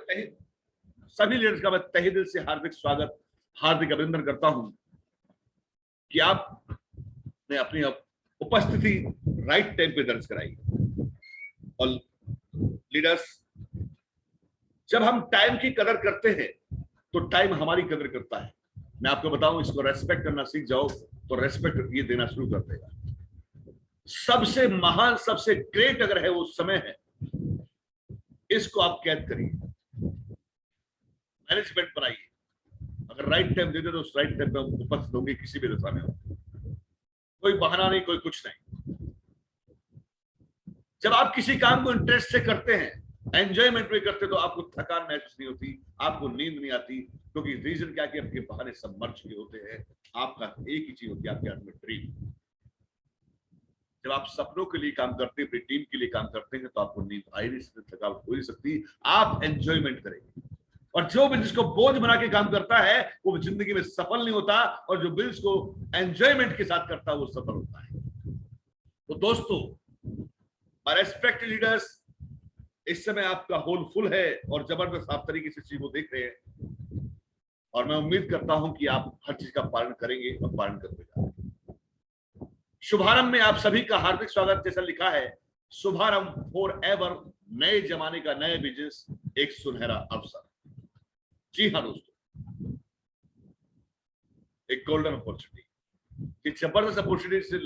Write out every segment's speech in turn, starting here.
सभी लीडर्स का मैं तहे दिल से हार्दिक स्वागत, हार्दिक अभिनंदन करता हूं कि आपने अपनी उपस्थिति राइट टाइम पे दर्ज कराई। और लीडर्स, जब हम टाइम की कदर करते हैं तो टाइम हमारी कदर करता है। मैं आपको बताऊं, इसको रेस्पेक्ट करना सीख जाओ तो रेस्पेक्ट ये देना शुरू कर देगा। सबसे महान, सबसे ग्रेट अगर है वो समय है, इसको आप कैद करिए, मैनेजमेंट बनाइए। अगर राइट टाइम दे दे तो उस राइट टाइम पे उपस्थित होंगे, किसी भी दशा में हो। कोई बहाना नहीं, कोई कुछ नहीं। जब आप किसी काम को इंटरेस्ट से करते हैं, एंजॉयमेंट में करते, तो आपको थकान महसूस नहीं होती, आपको नींद नहीं आती। क्योंकि रीजन क्या कि आपके बहाने सब मर चुके होते हैं। आपका एक ही चीज होती है, आपके हाथ में ड्रीम। जब आप सपनों के लिए काम करते हैं, अपनी टीम के लिए काम करते हैं, तो आपको नींद आ ही नहीं सकती, थकावट हो ही सकती। आप एंजॉयमेंट करेंगे। और जो भी जिसको बोझ बना के काम करता है वो जिंदगी में सफल नहीं होता, और जो बिल्स को एंजॉयमेंट के साथ करता है वो सफल होता है। तो दोस्तों, रेस्पेक्ट लीडर्स, इस समय आपका होल फुल है और जबरदस्त आप तरीके से चीज को देख रहे हैं। और मैं उम्मीद करता हूं कि आप हर चीज का पालन करेंगे और पालन करते जाएंगे। शुभारंभ में आप सभी का हार्दिक स्वागत। जैसा लिखा है, शुभारंभ फॉर एवर, नए जमाने का नया बिजनेस, एक सुनहरा अवसर। जी हाँ दोस्तों, एक गोल्डन अपॉर्चुनिटी, जबरदस्त अपॉर्चुनिटी से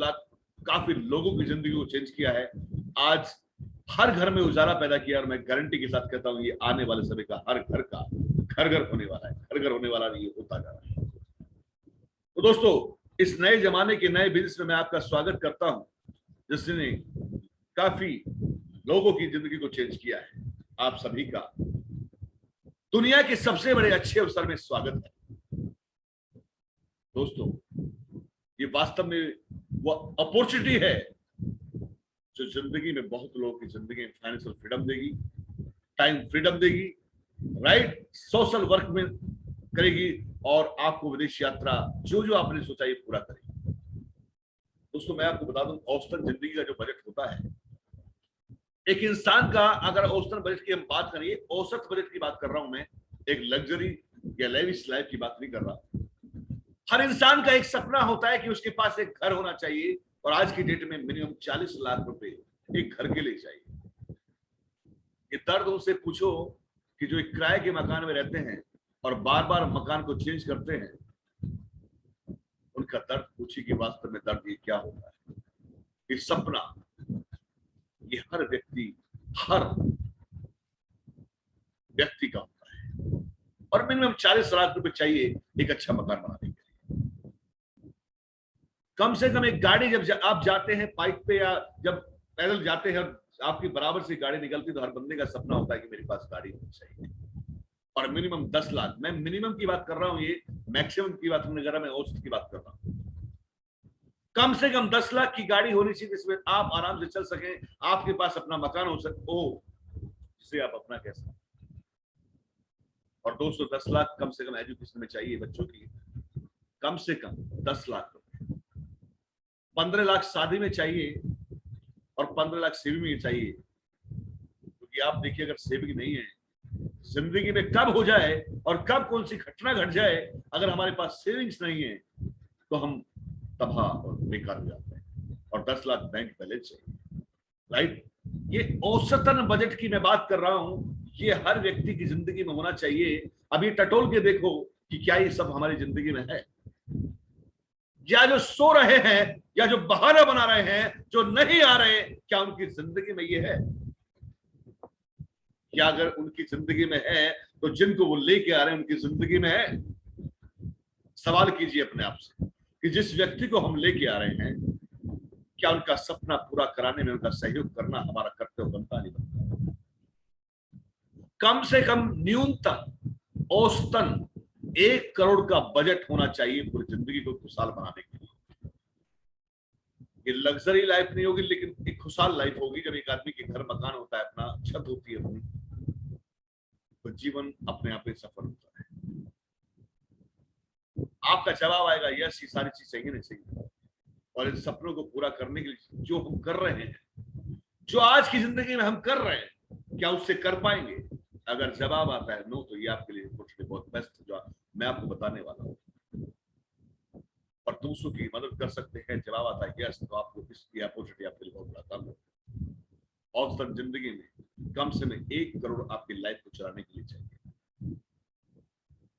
काफी लोगों की जिंदगी को चेंज किया है। आज हर घर में उजाला पैदा किया, और मैं गारंटी के साथ कहता हूं ये आने वाले समय का हर घर का घर घर होने वाला है। घर घर होने वाला नहीं, होता जा रहा है। तो दोस्तों, इस नए जमाने के नए बिजनेस में मैं आपका स्वागत करता हूं, जिसने काफी लोगों की जिंदगी को चेंज किया है। आप सभी का दुनिया के सबसे बड़े अच्छे अवसर में स्वागत है। दोस्तों, ये वास्तव में वो अपॉर्चुनिटी है जो जिंदगी में बहुत लोगों की जिंदगी में फाइनेंशियल फ्रीडम देगी, टाइम फ्रीडम देगी, राइट सोशल वर्क में करेगी, और आपको विदेश यात्रा जो जो आपने सोचा ये पूरा करेगी। दोस्तों, मैं आपको बता दूं, औसतन जिंदगी का जो बजट होता है, एक इंसान का, अगर औसतन बजट की हम बात करें, औसत बजट की बात कर रहा हूं मैं, एक लग्जरी या लेविश लाइफ की बात नहीं कर रहा। हर इंसान का एक सपना होता है कि उसके पास एक घर होना चाहिए, और आज की डेट में मिनिमम 40 लाख रुपए एक घर के लिए चाहिए। ये दर्द उनसे पूछो कि जो एक किराए के मकान में रहते हैं और बार बार मकान को चेंज करते हैं, उनका दर्द पूछिए कि वास्तव में दर्द ये क्या होता है। ये सपना, ये हर व्यक्ति का होता है, और मिनिमम 40 लाख रुपए चाहिए एक अच्छा मकान बनाने के लिए। कम से कम एक गाड़ी, जब आप जाते हैं बाइक पे या जब पैदल जाते हैं और आपकी बराबर से गाड़ी निकलती, तो हर बंदे का सपना होता है कि मेरे पास गाड़ी होनी चाहिए। और मिनिमम 10 लाख, मैं मिनिमम की बात कर रहा हूं, ये मैक्सिमम की बात नहीं कर रहा, मैं औसत की बात कर रहा हूं। कम से कम 10 लाख की गाड़ी होनी चाहिए, जिसमें आप आराम से चल सकें, आपके पास अपना मकान हो जिसे आप अपना कह सकते। और दोस्तों, 10 लाख कम से कम एजुकेशन में चाहिए बच्चों की, कम से कम 10 लाख रुपए। 15 लाख शादी में चाहिए, और 15 लाख सेविंग में चाहिए। क्योंकि आप देखिए, अगर सेविंग नहीं है, जिंदगी में कब हो जाए और कब कौन सी घटना घट जाए, अगर हमारे पास सेविंग्स नहीं है तो हम तबाह और बेकार हो जाते हैं। और 10 लाख बैंक बैलेंस चाहिए, राइट। ये औसतन बजट की मैं बात कर रहा हूं, ये हर व्यक्ति की जिंदगी में होना चाहिए। अभी टटोल के देखो कि क्या ये सब हमारी जिंदगी में है, या जो सो रहे हैं या जो बहाना बना रहे हैं, जो नहीं आ रहे, क्या उनकी जिंदगी में ये है? क्या अगर उनकी जिंदगी में है तो जिनको वो लेके आ रहे हैं उनकी जिंदगी में है? सवाल कीजिए अपने आप से कि जिस व्यक्ति को हम लेके आ रहे हैं, क्या उनका सपना पूरा कराने में उनका सहयोग करना हमारा कर्तव्य बनता नहीं बनता? कम से कम न्यूनतम औसतन 1 करोड़ का बजट होना चाहिए पूरी जिंदगी को खुशहाल बनाने के लिए। ये लग्जरी लाइफ नहीं होगी, लेकिन एक खुशहाल लाइफ होगी। जब एक आदमी के घर मकान होता है, अपना छत होती है अपनी, तो जीवन अपने आप में सफल होता है। आपका जवाब आएगा, यस, ये सारी चीज चाहिए नहीं चाहिए। और इन सपनों को पूरा करने के लिए जो हम कर रहे हैं, जो आज की जिंदगी में हम कर रहे हैं, क्या उससे कर पाएंगे? अगर जवाब आता है नो, तो ये आपके लिए अपॉर्चुनिटी बहुत बेस्ट जो मैं आपको बताने वाला हूँ, और दूसरों की मदद कर सकते हैं। जवाब आता है यस, तो आपको इसकी अपॉर्चुनिटी आपके लिए बहुत बड़ा काम है। औसतन जिंदगी में कम से कम 1 करोड़ आपकी लाइफ को चलाने के लिए चाहिए,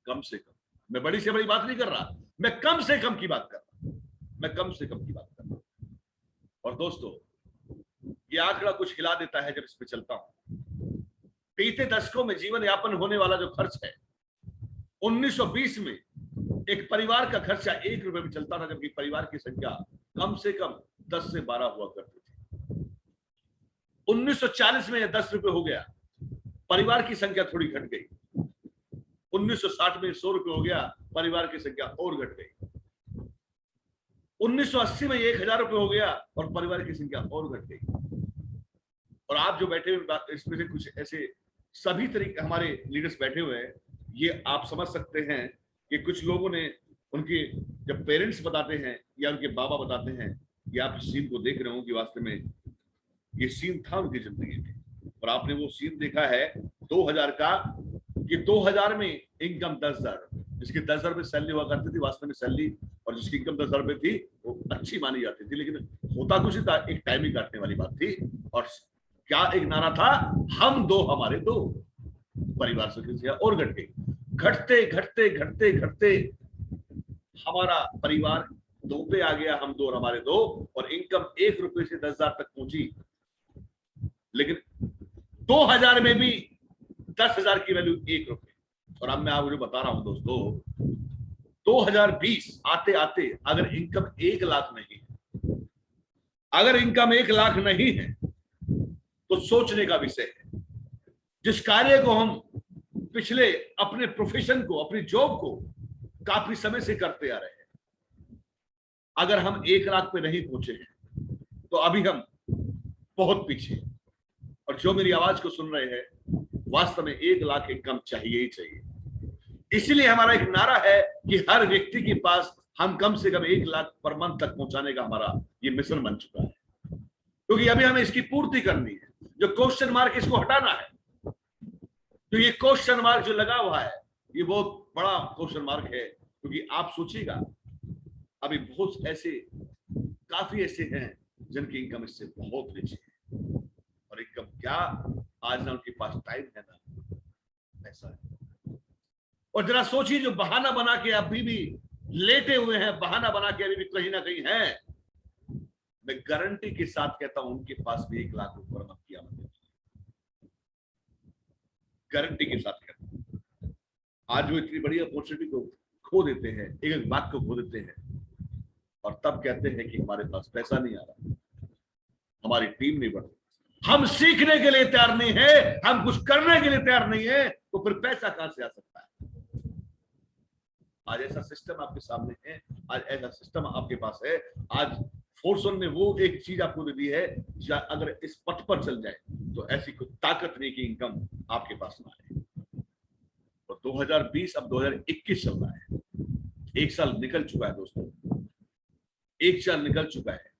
कम से कम। मैं बड़ी से बड़ी बात नहीं कर रहा, मैं कम से कम की बात कर रहा हूं, मैं कम से कम की बात कर रहा हूं। और दोस्तों, ये आंकड़ा कुछ हिला देता है जब इस पे चलता हूं। बीते दशकों में जीवन यापन होने वाला जो खर्च है, 1920 में एक परिवार का खर्चा 1 रुपए में चलता था, जबकि परिवार की संख्या कम से कम 10 से 12 हुआ करती थी। 1940 में यह 10 रुपए हो गया, परिवार की संख्या थोड़ी घट गई। 1960 में 100 रुपए हो गया, परिवार की संख्या और घट गई। 1980 में 1000 रुपए हो गया और परिवार की संख्या और घट गई। और आप जो बैठे हुए, इसमें से कुछ ऐसे सभी तरीके हमारे लीडर्स बैठे हुए हैं, ये आप समझ सकते हैं कि कुछ लोगों ने, उनके जब पेरेंट्स बताते हैं या उनके बाबा बताते हैं, ये आप इस सीन को देख रहे हो कि वास्तव में ये सीन था उनकी जिंदगी में, और आपने वो सीन देखा है 2000 का, कि 2000 में इनकम 10,000, जिसकी 10,000 रुपए सैलरी हुआ करती थी, वास्तव में सैलरी और जिसकी इनकम 10,000 रुपए थी वो अच्छी मानी जाती थी, लेकिन होता कुछ था, एक टाइम ही काटने वाली बात थी। और क्या एक नारा था, हम दो हमारे दो, परिवार से और घट गई। घटते घटते घटते घटते हमारा परिवार 2 पे आ गया, हम 2 और हमारे 2, और इनकम 1 रुपए से 10,000 तक पहुंची। लेकिन 2000 में भी 10,000 की वैल्यू 1 रुपए। और अब मैं आपको जो बता रहा हूं दोस्तों, 2020 आते आते अगर इनकम 1 लाख नहीं है, अगर इनकम 1 लाख नहीं है, तो सोचने का विषय है। जिस कार्य को हम पिछले अपने प्रोफेशन को, अपनी जॉब को काफी समय से करते आ रहे हैं, अगर हम 1 लाख पे नहीं पहुंचे हैं, तो अभी हम बहुत पीछे हैं। और जो मेरी आवाज को सुन रहे हैं, वास्तव में 1 लाख इनकम चाहिए ही चाहिए। इसीलिए हमारा एक नारा है कि हर व्यक्ति के पास हम कम से कम 1 लाख पर मंथ तक पहुंचाने का हमारा ये मिशन बन चुका है, क्योंकि अभी हमें इसकी पूर्ति करनी है। जो क्वेश्चन मार्क, इसको हटाना है। तो ये क्वेश्चन मार्क जो लगा हुआ है, ये बहुत बड़ा क्वेश्चन मार्क है, क्योंकि आप सोचिएगा, अभी बहुत ऐसे, काफी ऐसे हैं जिनकी इनकम इससे बहुत नीचे है। और इनकम क्या, आज ना उनके पास टाइम है ना पैसा है। और जरा सोचिए, जो बहाना बना के अभी भी लेटे हुए हैं, बहाना बना के अभी भी कहीं ना कहीं हैं, मैं गारंटी के साथ कहता हूं उनके पास भी 1 लाख रुपए मत किया, गारंटी के साथ कहता हूं। आज वो इतनी बड़ी अपॉर्चुनिटी को खो देते हैं, एक एक बात को खो देते हैं, और तब कहते हैं कि हमारे पास पैसा नहीं आ रहा, हमारी टीम नहीं बढ़ रही, हम सीखने के लिए तैयार नहीं है, हम कुछ करने के लिए तैयार नहीं है, तो फिर पैसा कहां से आ सकता है। आज ऐसा सिस्टम आपके सामने है, आज ऐसा सिस्टम आपके पास है। आज फोर्सन ने वो एक चीज आपको दे दी है, अगर इस पथ पर चल जाए तो ऐसी कोई ताकत नहीं कि इनकम आपके पास ना आए। और 2020 अब 2021 चल रहा है, 1 साल निकल चुका है दोस्तों, 1 साल निकल चुका है।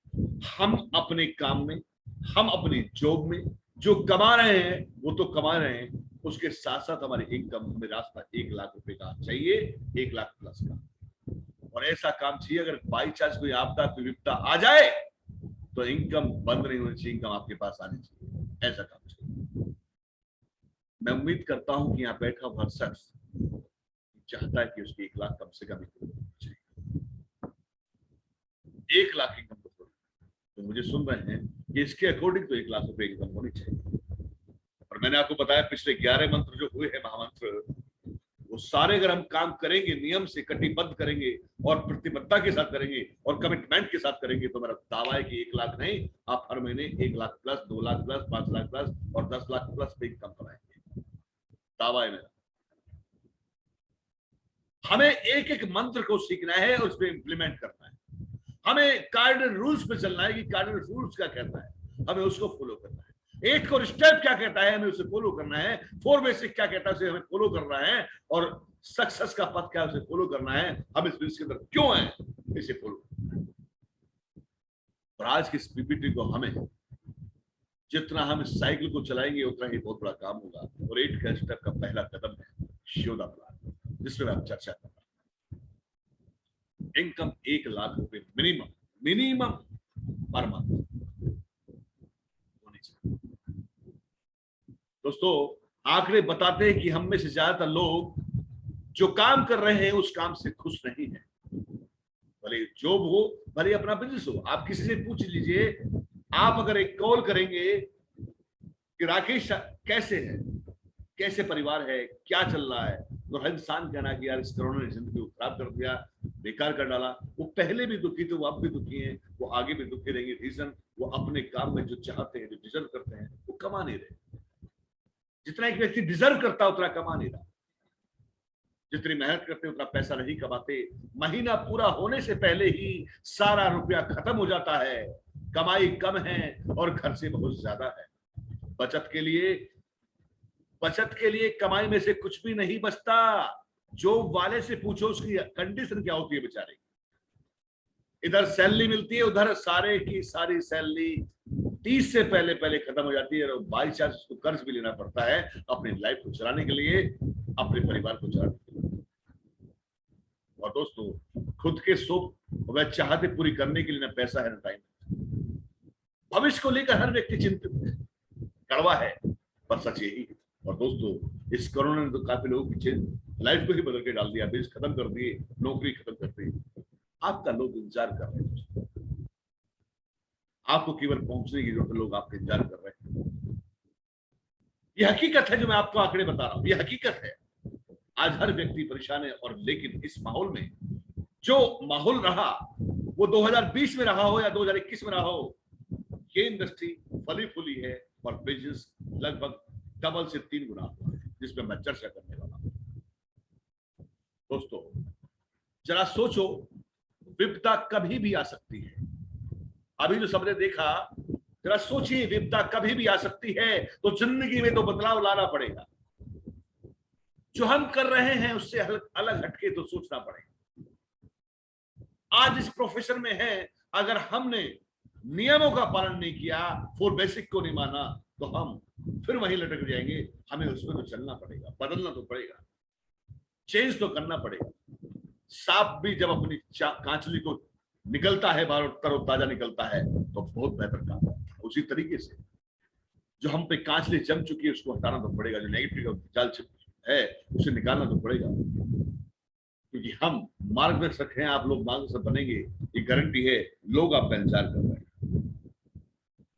हम अपने काम में, हम अपनी जॉब में जो कमा रहे हैं वो तो कमा रहे हैं, उसके साथ साथ हमारी इनकम में रास्ता 1 लाख रुपए का चाहिए, 1 लाख प्लस का। और ऐसा काम चाहिए, अगर बाई चांस कोई आपदा, कोई विपदा आ जाए, तो इनकम बंद नहीं होनी चाहिए, इनकम आपके पास आनी चाहिए, ऐसा काम चाहिए। मैं उम्मीद करता हूं कि यहाँ बैठा हर शख्स चाहता है कि उसकी 1 लाख कम से कम चाहिए, 1 लाख इनकम तो मुझे सुन रहे हैं कि इसके अकॉर्डिंग तो 1 लाख रुपए इनकम होनी चाहिए। और मैंने आपको बताया पिछले 11 मंत्र जो हुए हैं, महामंत्र, वो सारे अगर हम काम करेंगे, नियम से कटिबद्ध करेंगे और प्रतिबद्धता के साथ करेंगे और कमिटमेंट के साथ करेंगे, तो मेरा दावा है कि 1 लाख नहीं, आप हर महीने 1 lakh plus, 2 lakh plus, 5 lakh plus और 10 लाख प्लस पे इनकम कमाएंगे, दावा है मेरा। हमें एक एक मंत्र को सीखना है और उसमें इंप्लीमेंट करना है। हमें कार्डिनल रूल्स पे चलना है कि कार्डिनल रूल्स क्या कहता है, हमें उसको फॉलो करना है। 8 कोर स्टेप क्या कहता है, हमें उसे फॉलो करना है। 4 बेसिक क्या कहता है, उसे हमें फॉलो करना है। और सक्सेस का पथ क्या है, उसे फॉलो करना है। हम इस बिजनेस के अंदर क्यों हैं, इसे फॉलो करना है। और आज की इस पीपीटी को हमें जितना हम इस साइकिल को चलाएंगे उतना ही बहुत बड़ा काम होगा। और 8 का स्टेप का पहला कदम है योदा प्लान, जिसमें हम चर्चा कर रहे हैं। इनकम 1 लाख रुपए मिनिमम मिनिमम पर मंथ होनी चाहिए। दोस्तों, आंकड़े बताते हैं कि हम में से ज्यादातर लोग जो काम कर रहे हैं उस काम से खुश नहीं है। भले जॉब हो, भले अपना बिजनेस हो। आप किसी से पूछ लीजिए, आप अगर एक कॉल करेंगे कि राकेश कैसे है, कैसे परिवार है, क्या चल रहा है, तो हर इंसान कहना कि यार इस कोरोना ने जिंदगी को खराब कर दिया, बेकार कर डाला। वो पहले भी दुखी थे, वो अब भी दुखी हैं, वो आगे भी दुखी रहेंगे। रीजन, वो अपने काम में जो चाहते हैं, जो डिजर्व करते हैं, वो कमा नहीं रहे। जितना एक व्यक्ति डिजर्व करता उतना कमा नहीं रहा। जितनी मेहनत करते उतना पैसा नहीं कमाते। महीना पूरा होने से पहले ही सारा रुपया खत्म हो जाता है। कमाई कम है और खर्चे बहुत ज्यादा है। बचत के लिए कमाई में से कुछ भी नहीं बचता। जॉब वाले से पूछो उसकी कंडीशन क्या होती है बेचारे। इधर सैलरी मिलती है, उधर सारे की सारी सैलरी 30 से पहले पहले खत्म हो जाती है और बाई चांस उसको कर्ज भी लेना पड़ता है अपनी लाइफ को चलाने के लिए, अपने परिवार को चलाने के लिए। और दोस्तों, खुद के सुख व चाहते पूरी करने के लिए ना पैसा है ना टाइम। भविष्य को लेकर हर व्यक्ति चिंतित है, कड़वा है, पर सच यही है। और दोस्तों, इस कोरोना ने तो काफी लोगों की लाइफ को ही बदल के डाल दिया। बिजनेस खत्म कर दिए, नौकरी खत्म कर दी। आपका लोग इंतजार कर रहे हैं, आपको केवल पहुंचने की जरूरत है, लोग आपका इंतजार कर रहे हैं। यह हकीकत है जो मैं आपको आंकड़े बता रहा हूं, यह हकीकत है। आज हर व्यक्ति परेशान है। और लेकिन इस माहौल में जो माहौल रहा, वो 2020 में रहा हो या 2021 में रहा हो, ये इंडस्ट्री फली फूली है और बिजनेस लगभग डबल से 3 गुना हुआ है, जिसमें मैं चर्चा करने वाला हूं। दोस्तों, जरा सोचो, विपदा कभी भी आ सकती है। अभी जो सबने देखा, जरा सोचिए, विपदा कभी भी आ सकती है, तो जिंदगी में तो बदलाव लाना पड़ेगा। जो हम कर रहे हैं उससे अलग हटके तो सोचना पड़ेगा। आज इस प्रोफेशन में है, अगर हमने नियमों का पालन नहीं किया, 4 बेसिक को नहीं माना, तो हम फिर वहीं लटक जाएंगे। हमें उसमें तो चलना पड़ेगा, बदलना तो पड़ेगा, चेंज तो करना पड़ेगा। सांप भी जब अपनी कांचली को निकलता है, बाहर तरोताजा निकलता है, तो बहुत बेहतर काम करता है। उसी तरीके से जो हम पे कांचली जम चुकी है उसको हटाना तो पड़ेगा। जो नेगेटिव जाल है उसे निकालना तो पड़ेगा, क्योंकि हम मार्गदर्शक हैं। आप लोग मार्गदर्शक बनेंगे, ये गारंटी है। लोग आपका इंतजार कर रहे हैं,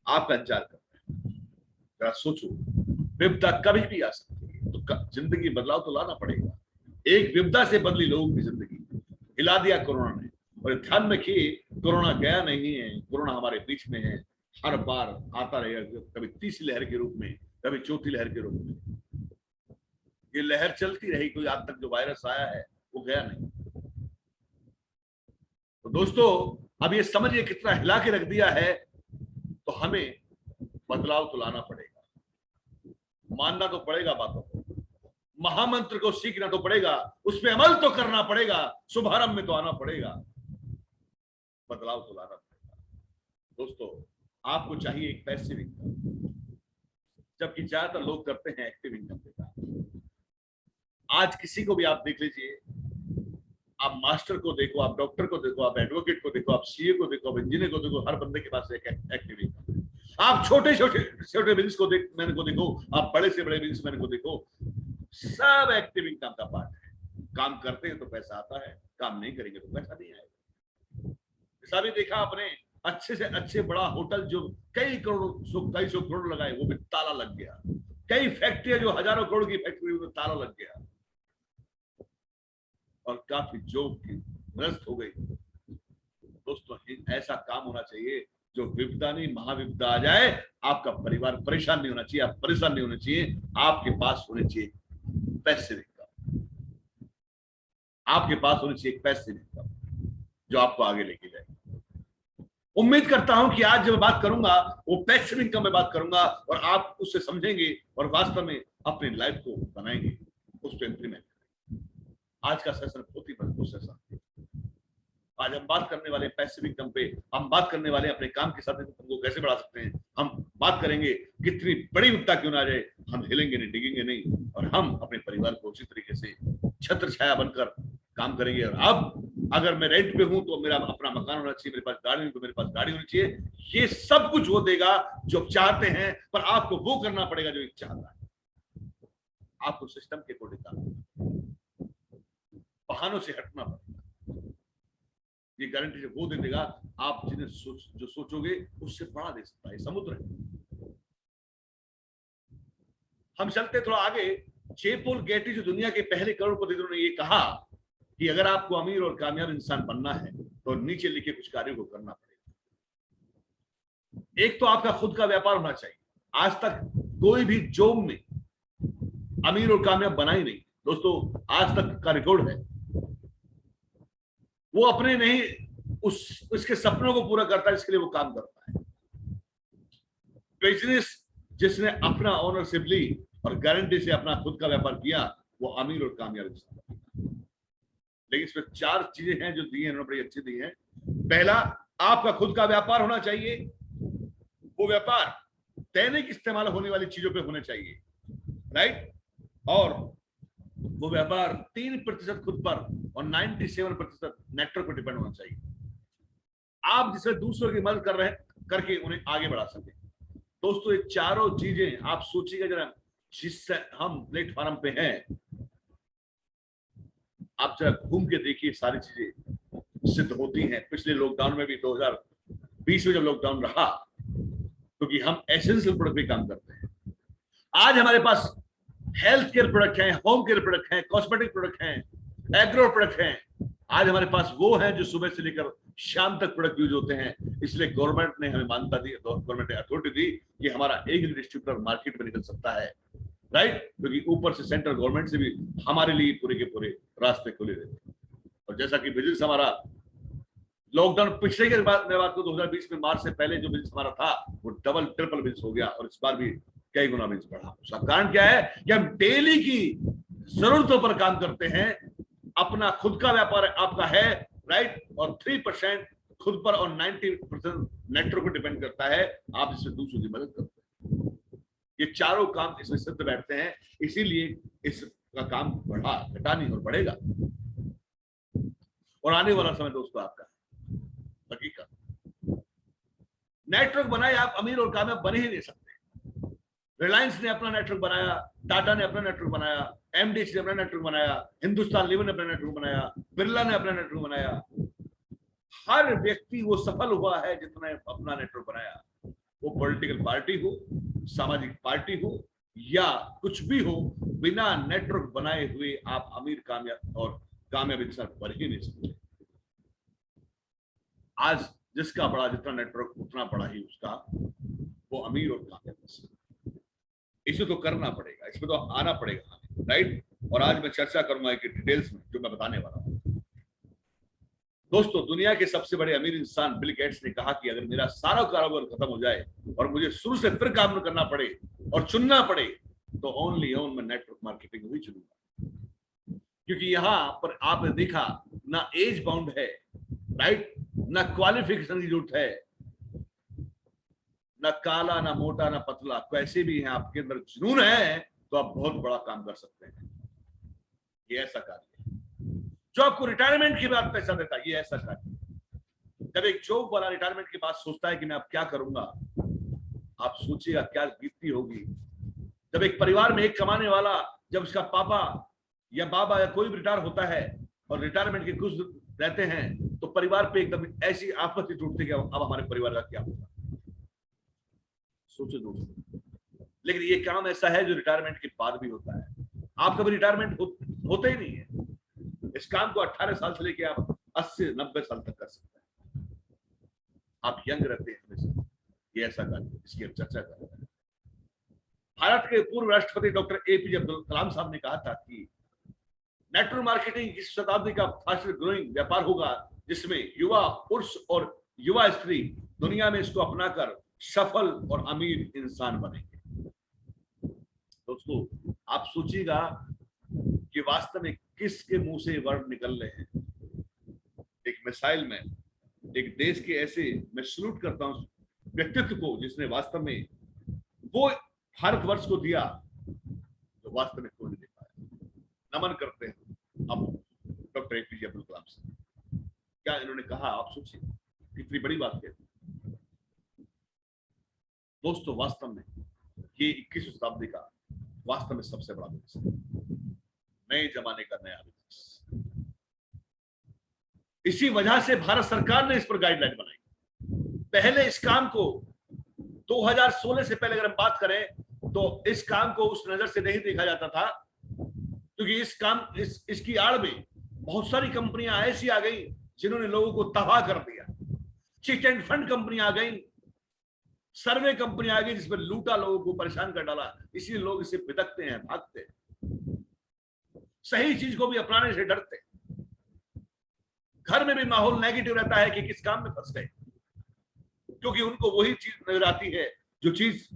आपका इंतजार कर रहे हैं। जरा सोचो, विपदा कभी भी आ सकती है, तो जिंदगी बदलाव तो लाना पड़ेगा। एक विपदा से बदली लोगों की जिंदगी, हिला दिया कोरोना ने। और ध्यान रखिए, कोरोना गया नहीं है, कोरोना हमारे बीच में है, हर बार आता रहेगा। कभी तीसरी लहर के रूप में, कभी चौथी लहर के रूप में। ये लहर चलती रही, कोई आज तक जो वायरस आया है वो गया नहीं। तो दोस्तों, अब ये समझिए कितना हिला के रख दिया है, तो हमें बदलाव तो लाना पड़ेगा, मानना तो पड़ेगा बातों को, महामंत्र को सीखना तो पड़ेगा, उसमें अमल तो करना पड़ेगा, शुभारंभ में तो आना पड़ेगा, बदलाव तो लाना पड़ेगा। दोस्तों, आपको चाहिए एक पैसिव इनकम, जबकि ज्यादातर लोग करते हैं एक्टिव इनकम के साथ। आज किसी को भी आप देख लीजिए, आप मास्टर को देखो, आप डॉक्टर को देखो, आप एडवोकेट को देखो, आप सीए को देखो, आप इंजीनियर को देखो, हर बंदे के पास एक एक्टिव इनकम है। आप छोटे छोटे बिजनेस को मैन को देखो, आप बड़े से बड़े बिजनेसमैन को देखो, सब एक्टिव इनकम का पार्ट है। काम करते हैं तो पैसा आता है, काम नहीं करेंगे तो पैसा नहीं आएगा। ऐसा भी देखा आपने, अच्छे से अच्छे बड़ा होटल जो कई सौ करोड़ लगाए, वो भी ताला लग गया। कई फैक्ट्रियां जो हजारों करोड़ की फैक्ट्री, में ताला लग गया और काफी जॉब की नष्ट हो गई। दोस्तों, ऐसा काम होना चाहिए जो विपदा नहीं महाविपदा आ जाए, आपका परिवार परेशान नहीं होना चाहिए, आप परेशान नहीं होना चाहिए। आपके पास होने चाहिए पैसे इनकम, आपके पास होनी चाहिए पैसे इनकम जो आपको आगे लेके जाए। उम्मीद करता हूं कि आज जब मैं बात करूंगा वो पैसिव इनकम में बात करूंगा, और आप उससे समझेंगे और वास्तव में अपनी लाइफ को बनाएंगे, उस पर इंप्लीमेंट। आज का सेशन बहुत ही मजबूत सेशन है। आज हम बात करने वाले पैसिव इनकम पे, हम बात करने वाले अपने काम के साथ इनकम को कैसे बढ़ा सकते हैं, हम बात करेंगे कितनी बड़ी विपदा क्यों ना आ जाए, हम हिलेंगे नहीं, डिगेंगे नहीं, और हम अपने परिवार को उसी तरीके से छत्र छाया बनकर काम करेंगे। और अब अगर मैं रेंट पे हूं तो मेरा अपना मकान होना चाहिए, मेरे पास गाड़ी नहीं तो मेरे पास गाड़ी होनी चाहिए। ये सब कुछ वो देगा जो चाहते हैं, पर आपको वो करना पड़ेगा जो एक चाहता है। आपको सिस्टम के अकॉर्डिंग काम, बहानों से हटना पड़ेगा। ये गारंटी जो वो दे देगा, आप जिन्हें जो सोचोगे उससे बड़ा दे सकता है, समुद्र है। हम चलते थोड़ा आगे। जे पॉल गेटी जो दुनिया के पहले करोड़पति, उन्होंने ये कहा कि अगर आपको अमीर और कामयाब इंसान बनना है तो नीचे लिखे कुछ कार्यों को करना पड़ेगा। एक तो आपका खुद का व्यापार होना चाहिए। आज तक कोई भी जॉब में अमीर और कामयाब बना ही नहीं दोस्तों, आज तक का रिकॉर्ड है। वो अपने नहीं, उसके सपनों को पूरा करता है, इसके लिए वो काम करता है। बिजनेस जिसने अपना ओनरशिप ली और गारंटी से अपना खुद का व्यापार किया, वो अमीर और कामयाब इंसान। लेकिन इसमें 4 चीजें हैं जो दी हैं, उन्होंने बड़ी अच्छी दी हैं। पहला, आपका खुद का व्यापार होना चाहिए। वो व्यापार दैनिक इस्तेमाल होने वाली चीजों पे होना चाहिए, राइट। और वो व्यापार 3% खुद पर और 97% नेटवर्क पर डिपेंड होना चाहिए। आप जिससे दूसरों की मदद कर रहे हैं करके उन्हें आगे बढ़ा सके। दोस्तों ये चारों चीजें आप सोचिएगा जरा, जिससे हम प्लेटफॉर्म पे हैं, आप जरा घूम के देखिए, सारी चीजें सिद्ध होती हैं। पिछले लॉकडाउन में भी 2020 में जब लॉकडाउन रहा, क्योंकि हम एसेंशियल प्रोडक्ट पे काम करते हैं। आज हमारे पास हेल्थ केयर प्रोडक्ट हैं, होम केयर प्रोडक्ट हैं, कॉस्मेटिक प्रोडक्ट हैं, एग्रो प्रोडक्ट हैं। आज हमारे पास वो हैं जो सुबह से लेकर शाम तक प्रोडक्ट यूज होते हैं। इसलिए गवर्नमेंट ने हमें मान्यता दी, गवर्नमेंट ने अथॉरिटी दी कि हमारा एक डिस्ट्रीब्यूटर मार्केट में निकल सकता है, राइट। क्योंकि ऊपर से सेंट्रल गवर्नमेंट से भी हमारे लिए पूरे के पूरे रास्ते खुले रहते हैं। और जैसा कि बिजनेस हमारा लॉकडाउन पिछले के बाद मैं बात करूं, 2020 में मार्च से पहले जो बिजनेस हमारा था वो डबल ट्रिपल बिजनेस हो गया, और इस बार भी कई गुना बिजनेस बढ़ा। उसका कारण क्या है कि हम डेली की जरूरतों पर काम करते हैं। अपना खुद का व्यापार आपका है, राइट। और 3% खुद पर और 90% नेटवर्क पर डिपेंड करता है। आप इससे दूसरों की मदद करते हैं। ये चारों काम इसमें सिद्ध बैठते हैं, इसीलिए इसका काम बढ़ा, घटा नहीं, और बढ़ेगा। और आने वाला समय दोस्तों आपका हकीकत। नेटवर्क बनाए आप अमीर और कामयाब बने ही नहीं सकते। रिलायंस ने अपना नेटवर्क बनाया, टाटा ने अपना नेटवर्क बनाया, एमडीसी ने अपना नेटवर्क बनाया, हिंदुस्तान लीवर ने अपना नेटवर्क बनाया, बिरला ने अपना नेटवर्क बनाया। हर व्यक्ति वो सफल हुआ है जिसने अपना नेटवर्क बनाया। वो पॉलिटिकल पार्टी हो, सामाजिक पार्टी हो, या कुछ भी हो, बिना नेटवर्क बनाए हुए आप अमीर कामयाब और कामयाब इंसान बन ही नहीं सकते। आज जिसका बड़ा जितना नेटवर्क उतना बड़ा ही उसका वो अमीर और कामयाब इंसान। इसे तो करना पड़ेगा, इसमें तो आना पड़ेगा, राइट। और आज मैं चर्चा करूंगा एक डिटेल्स में जो मैं बताने वाला हूं। दोस्तों दुनिया के सबसे बड़े अमीर इंसान बिल गेट्स ने कहा कि अगर मेरा सारा कारोबार खत्म हो जाए और मुझे शुरू से फिर काम करना पड़े और चुनना पड़े, तो ओनली मैं नेटवर्क मार्केटिंग ही चुनूंगा। क्योंकि यहां पर आपने देखा ना एज बाउंड है, राइट, ना क्वालिफिकेशन की जरूरत है, ना काला ना मोटा ना पतला, कैसे भी हैं आपके अंदर जुनून है तो आप बहुत बड़ा काम कर सकते हैं। ये ऐसा कार्य जो आपको रिटायरमेंट के बाद पैसा देता है, ये ऐसा कार्य। जब एक जॉब वाला रिटायरमेंट के बाद सोचता है कि मैं अब क्या करूंगा, आप सोचिएगा क्या बीतती होगी। जब एक परिवार में एक कमाने वाला, जब उसका पापा या बाबा या कोई भी रिटायर होता है और रिटायरमेंट के कुछ रहते हैं, तो परिवार पे एकदम ऐसी आफत टूटती है कि अब हमारे परिवार का क्या होगा। सोचो दोस्तों, लेकिन ये काम ऐसा है जो रिटायरमेंट के बाद भी होता है। आपका भी रिटायरमेंट होता ही नहीं है। इस काम को 18 साल से लेकर आप 80-90 साल तक कर सकते हैं। आप यंग रहते हैं हमेशा। ये ऐसा कार्य इसकी हम चर्चा कर रहे हैं। भारत के पूर्व राष्ट्रपति डॉक्टर एपीजे अब्दुल कलाम साहब ने कहा था कि नेटवर्क मार्केटिंग इस शताब्दी का फास्ट ग्रोइंग व्यापार होगा, जिसमें युवा पुरुष और युवा स्त्री दुनिया में इसको अपनाकर सफल और अमीर इंसान बनेंगे। दोस्तों आप सोचिएगा कि वास्तव में किसके मुंह से वर्ड निकल रहे हैं। एक मिसाइल में एक देश के ऐसे, मैं सल्यूट करता हूं व्यक्तित्व को जिसने वास्तव में वो भारतवर्ष को दिया जो वास्तव में कोई नहीं दे पाया। नमन करते हैं अब डॉक्टर एपीजे अब्दुल कलाम से। क्या इन्होंने कहा, आप सोचिए कितनी बड़ी बात है दोस्तों। वास्तव में ये 21वीं शताब्दी का वास्तव में सबसे बड़ा विकास है, नए जमाने का नया विकास। इसी वजह से भारत सरकार ने इस पर गाइडलाइन बनाई। पहले इस काम को 2016 से पहले अगर हम बात करें तो इस काम को उस नजर से नहीं देखा जाता था, क्योंकि इसकी आड़ में बहुत सारी कंपनियां ऐसी आ गई जिन्होंने लोगों को तबाह कर दिया। चिट एंड फंड कंपनी आ गई, सर्वे कंपनी आ गई जिसमें लूटा, लोगों को परेशान कर डाला। इसलिए लोग इसे बिदकते हैं, भागते हैं, सही चीज को भी अपनाने से डरते हैं। घर में भी माहौल नेगेटिव रहता है कि किस काम में फंस गए, क्योंकि उनको वही चीज नजर आती है जो चीज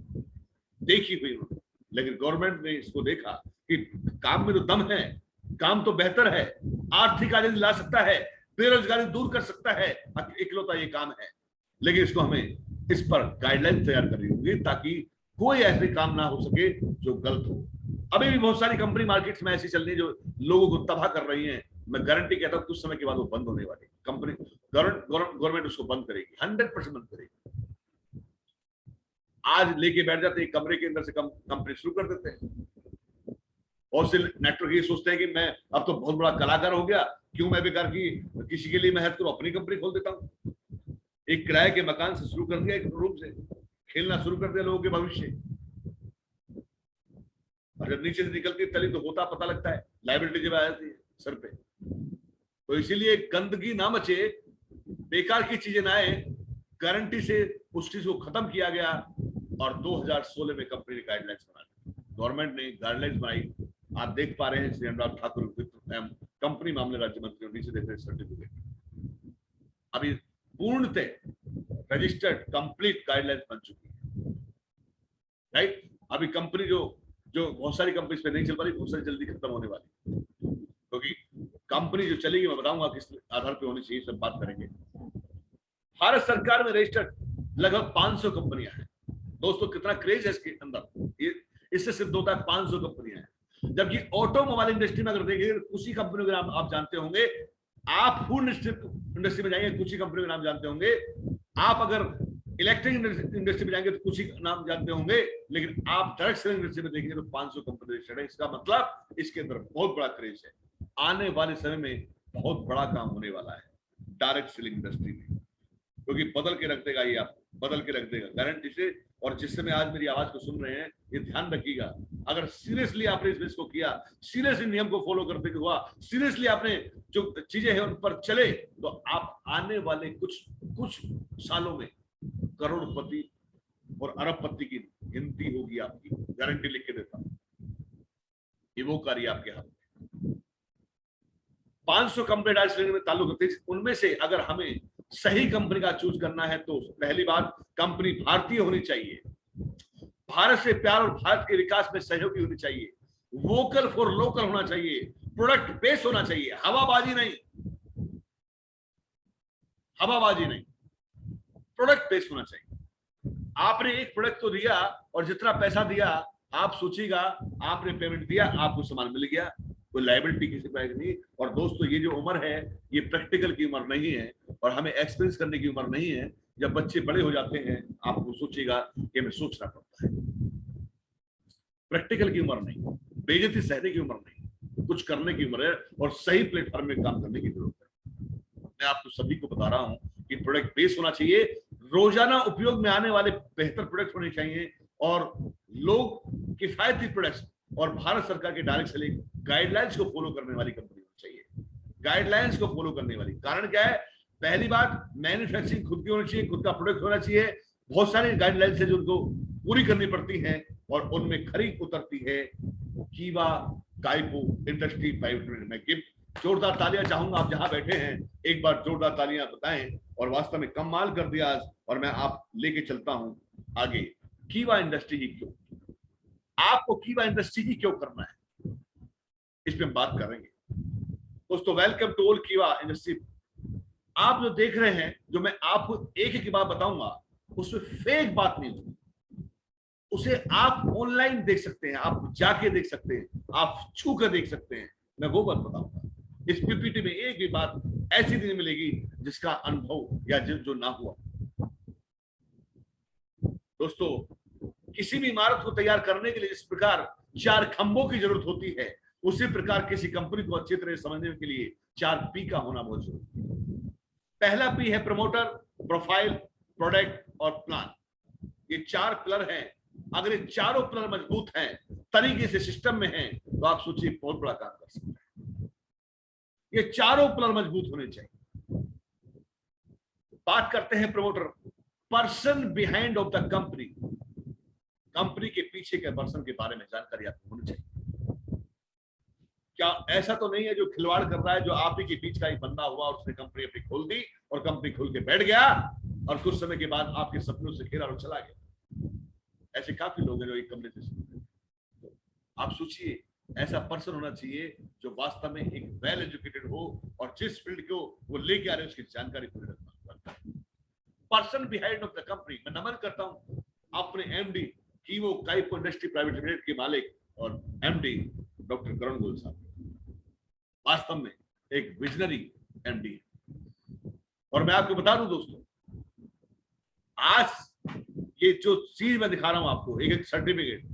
देखी हुई उन्होंने। लेकिन गवर्नमेंट ने इसको देखा कि काम में तो दम है, काम तो बेहतर है, आर्थिक आजादी ला सकता है, बेरोजगारी दूर कर सकता है, इकलौता ये काम है। लेकिन इसको हमें इस पर गाइडलाइन तैयार करनी होगी ताकि कोई ऐसे काम ना हो सके जो गलत हो। अभी भी बहुत सारी कंपनी मार्केट्स में ऐसी चल रही है जो लोगों को तबाह कर रही हैं। मैं गारंटी कहता हूं कुछ समय के बाद वो बंद होने वाली कंपनी, गवर्नमेंट उसको बंद करेगी, 100% बंद करेगी। आज लेके बैठ जाते हैं कमरे के अंदर से कंपनी शुरू कर देते हैं। और सिर्फ नेटवर्क ये सोचते हैं कि मैं अब तो बहुत बड़ा कलाकार हो गया, क्यों मैं बेकार की किसी के लिए मेहनत करूं, अपनी कंपनी खोल देता हूं। एक किराए के मकान से शुरू कर दिया, एक रूम से खेलना शुरू कर दिया लोगों के भविष्य। और जब नीचे से निकलती तली तो होता पता लगता है, लाइबिलिटी जब आ जाती है सर पे। तो इसीलिए गंदगी ना मचे, बेकार की चीजें ना आए, गारंटी से उस चीज को खत्म किया गया। और 2016 में कंपनी ने गाइडलाइंस बना दी, गवर्नमेंट ने गाइडलाइंस बनाई। आप देख पा रहे हैं श्री अनुराग ठाकुर कंपनी मामले राज्य मंत्री, नीचे देख रहे हैं सर्टिफिकेट। अभी पूर्णतः रजिस्टर्ड कंप्लीट गाइडलाइंस बन चुकी है, राइट। अभी कंपनी जो बहुत सारी कंपनी पे नहीं चल पा रही, बहुत सारी जल्दी खत्म होने वाली, क्योंकि कंपनी जो चलेगी मैं बताऊंगा किस आधार पे होनी चाहिए, सब बात करेंगे। भारत सरकार में रजिस्टर्ड लगभग 500 कंपनियां हैं दोस्तों। कितना क्रेज है इसके अंदर, इससे सिद्ध होता है 500 कंपनियां हैं। जबकि ऑटोमोबाइल इंडस्ट्री में अगर देखेंगे कुछ ही कंपनियों के नाम आप जानते होंगे। आप फूड इंडस्ट्री में जाएंगे कुछ ही कंपनियों के नाम जानते होंगे। आप अगर इलेक्ट्रिक इंडस्ट्री में जाएंगे तो कुछ ही नाम जानते होंगे। लेकिन आप डायरेक्ट सेलिंग इंडस्ट्री में देखेंगे तो 500 कंपनी रजिस्टर्ड है। इसका मतलब इसके अंदर बहुत बड़ा क्रेज है। आने वाले समय में बहुत बड़ा काम होने वाला है डायरेक्ट सेलिंग इंडस्ट्री में, क्योंकि बदल के रख देगा, ये आप बदल के रख देगा गारंटी से। और जिस समय आज मेरी आवाज को सुन रहे हैं, ये ध्यान रखिएगा, अगर सीरियसली आपने इस बिजनेस को किया, सीरियसली नियम को फॉलो करते हुआ, सीरियसली आपने जो चीजें हैं उन पर चले, तो आप आने वाले कुछ सालों में करोड़पति और अरबपति की गिनती होगी आपकी, गारंटी लिख के देता हूं। ये वो कार्य आपके हाथ में। 500 कंपनी डायरेक्ट में ताल्लुक रखते हैं, उनमें से अगर हमें सही कंपनी का चूज करना है तो पहली बात, कंपनी भारतीय होनी चाहिए, भारत से प्यार और भारत के विकास में सहयोगी होनी चाहिए, वोकल फॉर लोकल होना चाहिए, प्रोडक्ट बेस होना चाहिए, हवाबाजी नहीं, हवाबाजी नहीं, प्रोडक्ट बेस होना चाहिए। आपने एक प्रोडक्ट तो दिया और जितना पैसा दिया आप सोचिएगा, आपने पेमेंट दिया, आपको सामान मिल गया, कोई लायबिलिटी किसी पर नहीं। और दोस्तों ये जो उम्र है ये प्रैक्टिकल की उम्र नहीं है और हमें एक्सपीरियंस करने की उम्र नहीं है। जब बच्चे बड़े हो जाते हैं आपको सोचिएगा कि हमें सोचना पड़ता है। प्रैक्टिकल की उम्र नहीं, बेइज्जती सहने की उम्र नहीं, कुछ करने की उम्र है और सही प्लेटफॉर्म में काम करने की जरूरत है। मैं आपको सभी को बता रहा हूं कि प्रोडक्ट बेस होना चाहिए, रोजाना उपयोग में आने वाले बेहतर प्रोडक्ट होने चाहिए और लोग किफायती प्रोडक्ट्स और भारत सरकार के डायरेक्ट सेलिंग गाइडलाइंस को फॉलो करने वाली कंपनी होनी चाहिए। गाइडलाइंस को फॉलो करने वाली, कारण क्या है, पहली बात मैन्युफैक्चरिंग खुद की होनी चाहिए, खुद का प्रोडक्ट होना चाहिए। बहुत सारी गाइडलाइंस है जो उनको पूरी करनी पड़ती हैं और उनमें खरी उतरती है कीवा काइपो इंडस्ट्री प्राइवेट लिमिटेड। मैं जोरदार तालियां चाहूंगा, आप जहां बैठे हैं एक बार जोरदार तालियां बताएं। और वास्तव में कमाल कर दिया आज, और मैं आप लेके चलता हूं आगे। कीवा इंडस्ट्री ही क्यों, आपको कीवा इंडस्ट्री ही क्यों करना है, इस पे हम बात करेंगे दोस्तों। वेलकम टू ऑल कीवा इंडस्ट्री आप जो देख रहे हैं, जो मैं आपको एक एक बात बताऊंगा, उसमें फेक बात नहीं होगी। उसे आप ऑनलाइन देख सकते हैं, आप जाके देख सकते हैं, आप छू कर देख सकते हैं। मैं वो बात बताऊंगा। इस पीपीटी में एक भी बात ऐसी नहीं मिलेगी जिसका अनुभव या जो ना हुआ। दोस्तों, किसी भी इमारत को तैयार करने के लिए जिस प्रकार 4 खंभों की जरूरत होती है, उसी प्रकार किसी कंपनी को अच्छी तरह समझने के लिए 4 पी का होना बहुत जरूरी है। पहला पी है प्रमोटर, प्रोफाइल, प्रोडक्ट और प्लान। ये 4 पिलर हैं। अगर ये चारों पिलर मजबूत हैं, तरीके से सिस्टम में हैं, तो आप सोचिए बहुत बड़ा काम कर सकते हैं। ये चारों पिलर मजबूत होने चाहिए। बात करते हैं promoter, person behind of the company. Company के पीछे के पर्सन के बारे में जानकारी आपको होनी चाहिए। क्या ऐसा तो नहीं है जो खिलवाड़ कर रहा है, जो आप ही के बीच का एक बंदा हुआ और उसने कंपनी अपनी खोल दी और कंपनी खोल के बैठ गया और कुछ समय के बाद आपके सपनों से खेला और चला गया। ऐसे काफी लोग हैं जो एक कमरे से। आप सोचिए, ऐसा पर्सन होना चाहिए जो वास्तव में एक वेल एजुकेटेड हो और जिस फील्ड को वो लेके आ रहे हैं उसकी जानकारी पूरी रखता है। Person behind of the company. मैं नमन करता हूं अपने एमडी की, वो काइपो इंडस्ट्री प्राइवेट लिमिटेड के मालिक और एमडी डॉक्टर करण गोयल साहब, वास्तव में एक विजनरी एमडी है। और मैं आपको बता दूं दोस्तों, आज ये जो चीज मैं दिखा रहा हूं आपको, एक एक सर्टिफिकेट,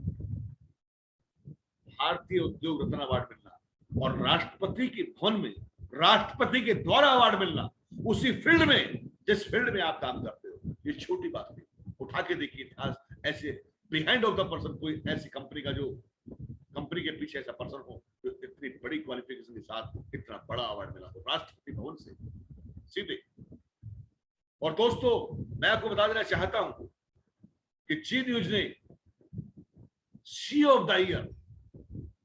भारतीय उद्योग रत्न अवार्ड मिलना और राष्ट्रपति के भवन में राष्ट्रपति के द्वारा अवार्ड मिलना, उसी फील्ड में जिस फील्ड में आप काम करते हो, ये छोटी बात नहीं। उठा के देखिए इतिहास, ऐसे बिहाइंड ऑफ द पर्सन कोई ऐसी कंपनी का, जो कंपनी के पीछे ऐसा पर्सन हो जो इतनी बड़ी क्वालिफिकेशन के साथ इतना बड़ा अवार्ड मिला, तो राष्ट्रपति भवन से सीधे। और दोस्तों, मैं आपको बता देना चाहता हूं कि जी न्यूज ने सी ऑफ द ईयर,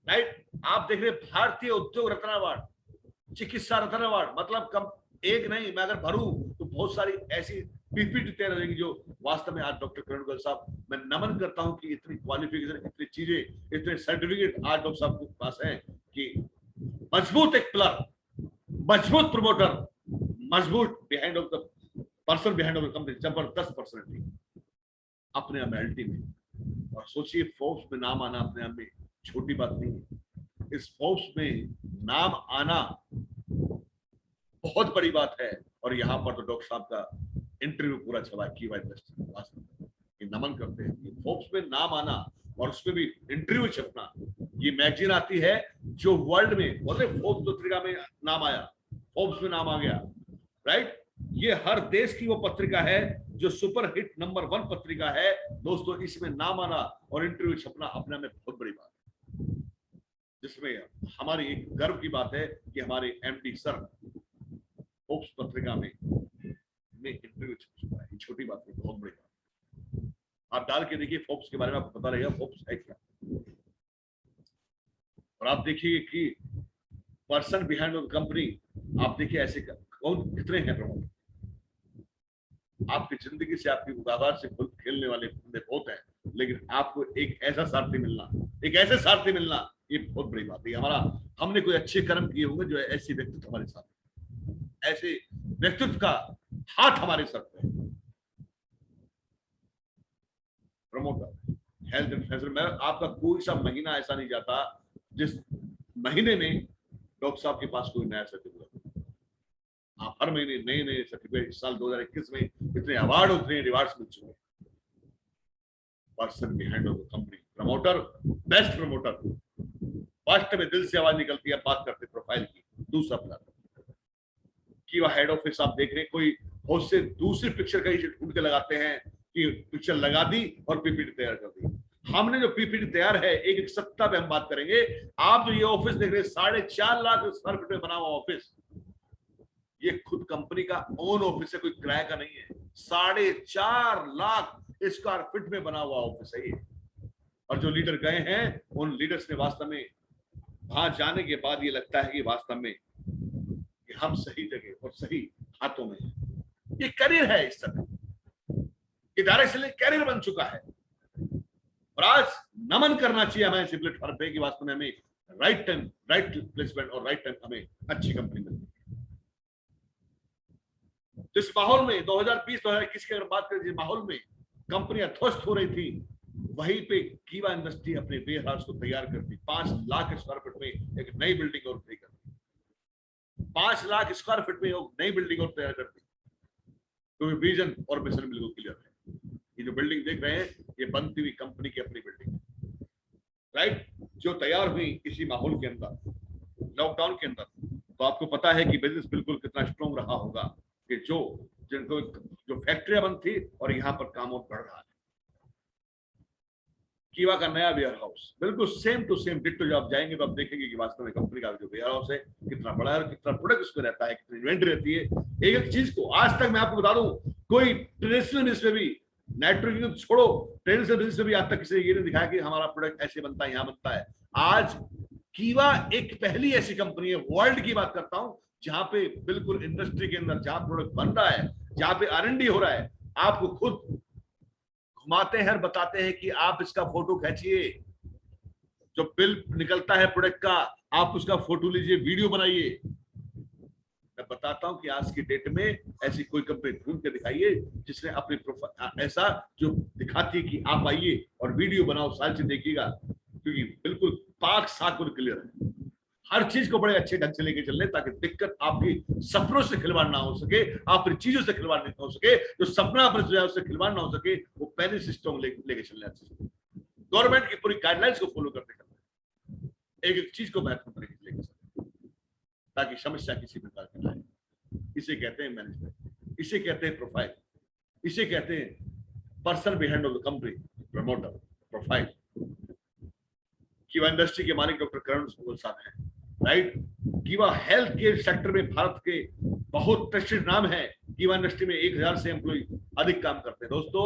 राइट, आप देख रहे भारतीय उद्योग रत्न अवार्ड, चिकित्सा रत्न अवार्ड, मतलब कम एक नहीं, मैं अगर भरूं तो बहुत सारी ऐसी पीपीटी तैयार हो जाएगी जो वास्तव में आज डॉक्टर करण गोयल साहब, मैं नमन करता हूं कि इतनी क्वालिफिकेशन, इतनी चीजें, इतने सर्टिफिकेट आज डॉक्टर साहब के पास हैं कि मजबूत एक पिलर, मजबूत प्रमोटर, मजबूत behind of the person behind of the company, जबरदस्त पर्सनैलिटी अपने आप में अल्टीमेट। और सोचिए, फोर्ब्स में नाम आना अपने आप में छोटी बात नहीं है। इस फोर्ब्स में नाम आना बहुत बड़ी बात है। और यहाँ पर तो डॉक्टर साहब का इंटरव्यू पूरा छवा की ये नमन करते हैं। ये फोर्ब्स में नाम आना और उसमें भी इंटरव्यू छपना, ये मैगजीन आती है जो वर्ल्ड में, बोलते फोर्ब्स पत्रिका में नाम आया, फोर्ब्स में नाम आ गया, राइट। ये हर देश की वो पत्रिका है जो सुपर हिट नंबर 1 पत्रिका है। दोस्तों, इसमें नाम आना और इंटरव्यू छपना अपने में बहुत बड़ी बात है, जिसमें हमारी एक गर्व की बात है कि हमारे एमडी सर फोर्ब्स पत्रिका में इंटरव्यू छप चुका है। छोटी बात नहीं, बहुत बड़ी बात। आप डाल के देखिए फोर्ब्स के बारे में, आपको पता लगेगा फोर्ब्स है क्या। और आप देखिए कि पर्सन बिहाइंड द कंपनी, आप देखिए ऐसे कौन कितने हैं प्रमोटर। आपकी जिंदगी से, आपकी उदाहरण से खेलने वाले बहुत हैं, लेकिन आपको एक ऐसा सारथी मिलना, एक ऐसे सारथी मिलना, ये बहुत बड़ी बात है। हमने कोई अच्छे कर्म किए होंगे जो ऐसे व्यक्तित्व हमारे साथ, ऐसे व्यक्तित्व का हाथ हमारे सर पे। प्रमोटर हेल्थ एंड फैशन में आपका कोई सा महीना ऐसा नहीं जाता जिस महीने में डॉक्टर साहब के पास कोई नया सर्टिफिकेट। आप हर महीने नए नए सर्टिफिकेट, साल 2021 में इतने अवार्ड, उतने रिवार्ड्स मिल चुके। Person behind of the company, promoter, best promoter. First में दिल से आवाज निकलती है, बात करते प्रोफाइल की। दूसरा प्लान कि वह हेड ऑफिस आप देख रहे हैं, कोई बहुत से दूसरी पिक्चर कहीं से ढूंढ के लगाते हैं कि पिक्चर लगा दी और पीपीटी तैयार कर दी। हमने जो पीपीटी तैयार है, एक एक सत्ता पे हम बात करेंगे। आप जो ये ऑफिस देख रहे हैं, 4.5 लाख स्क्वायर फीट में बना हुआ ऑफिस, ये खुद कंपनी का ओन ऑफिस है, कोई किराए का नहीं है। 4.5 लाख स्क्वायर फीट में बना हुआ ऑफिस है ये। और जो लीडर गए हैं, उन लीडर्स ने वास्तव में वहां जाने के बाद ये लगता है कि वास्तव में हम सही जगह और सही हाथों में। ये करियर है, इस तरह ये डायरेक्शन करियर बन चुका है। और आज नमन करना चाहिए हमें ऐसे प्लेटफॉर्म पे कि वास्तव में हमें राइट टाइम, राइट प्लेसमेंट और राइट टाइम हमें अच्छी कंपनी मिलती है। जिस माहौल में 2020-2021 की अगर बात करें, जिस माहौल में कंपनियां ध्वस्त हो रही थी, वहीं पे कीवा इंडस्ट्री अपने वेयर हाउस को तैयार करती, 5 लाख स्क्वायर फीट में एक नई बिल्डिंग और तैयार करती, 5 लाख स्क्वायर फीट में एक नई बिल्डिंग और तैयार करती, क्योंकि विजन और मिशन बिल्कुल क्लियर है। ये जो बिल्डिंग देख रहे हैं, ये बनती हुई कंपनी की अपनी बिल्डिंग, राइट, जो तैयार हुई इसी माहौल के अंदर, लॉकडाउन के अंदर। तो आपको पता है कि बिजनेस बिल्कुल कितना स्ट्रॉन्ग रहा होगा, कि जो फैक्ट्रियां बंद थी और यहाँ पर काम और बढ़ रहा है। कीवा का नया वेयर हाउस बिल्कुल सेम टू सेम डिट्टो, जब आप जाएंगे तो आप देखेंगे कि वास्तव में कंपनी का जो वेयर हाउस है कितना बड़ा है और कितना प्रोडक्ट उसमें रहता है, कितनी इन्वेंटरी रहती है। एक एक चीज को आज तक मैं आपको बता दूं, कोई ट्रेडिशनल बिजनेस में भी, नेटवर्किंग छोड़ो, ट्रेडिशनल बिजनेस में भी आज तक किसी ने ये नहीं दिखाया कि हमारा प्रोडक्ट ऐसे बनता है, यहाँ बनता है। आज कीवा एक पहली ऐसी कंपनी है, वर्ल्ड की बात करता हूं, जहां पे बिल्कुल इंडस्ट्री के अंदर जहां प्रोडक्ट बन रहा है, जहां पे R&D हो रहा है, आपको खुद घुमाते हैं और बताते हैं कि आप इसका फोटो खींचिए, जो बिल निकलता है प्रोडक्ट का, आप उसका फोटो लीजिए, वीडियो बनाइए। मैं बताता हूं कि आज की डेट में ऐसी कोई कंपनी ढूंढ के दिखाइए जिसने अपनी प्रोफाइल ऐसा जो दिखाती है कि आप आइए और वीडियो बनाओ, साल से देखिएगा, क्योंकि बिल्कुल पाक साफ और क्लियर है। हर चीज को बड़े अच्छे ढंग से लेके चल रहे, ताकि दिक्कत आपकी सपनों से खिलवाड़ ना हो सके, आपकी चीजों से खिलवाड़ नहीं हो सके, जो सपना अपने जो है उससे खिलवाड़ ना हो सके, वो पहले सिस्टम लेके चलने अच्छे। गवर्नमेंट की पूरी गाइडलाइंस को फॉलो करते करते एक एक चीज को महत्वपूर्ण तरीके से लेके चलते, ताकि समस्या किसी प्रकार की ना आए। इसे कहते हैं मैनेजमेंट, इसे कहते हैं प्रोफाइल, इसे कहते हैं person behind of the company, promoter, profile. कीवा इंडस्ट्री के मालिक डॉक्टर करण सुबोल साहब हैं, राइट। कीवा हेल्थ केयर सेक्टर में भारत के बहुत ट्रस्टेड नाम है। कीवा इंडस्ट्री में 1000 से एम्प्लॉय अधिक काम करते हैं। दोस्तों,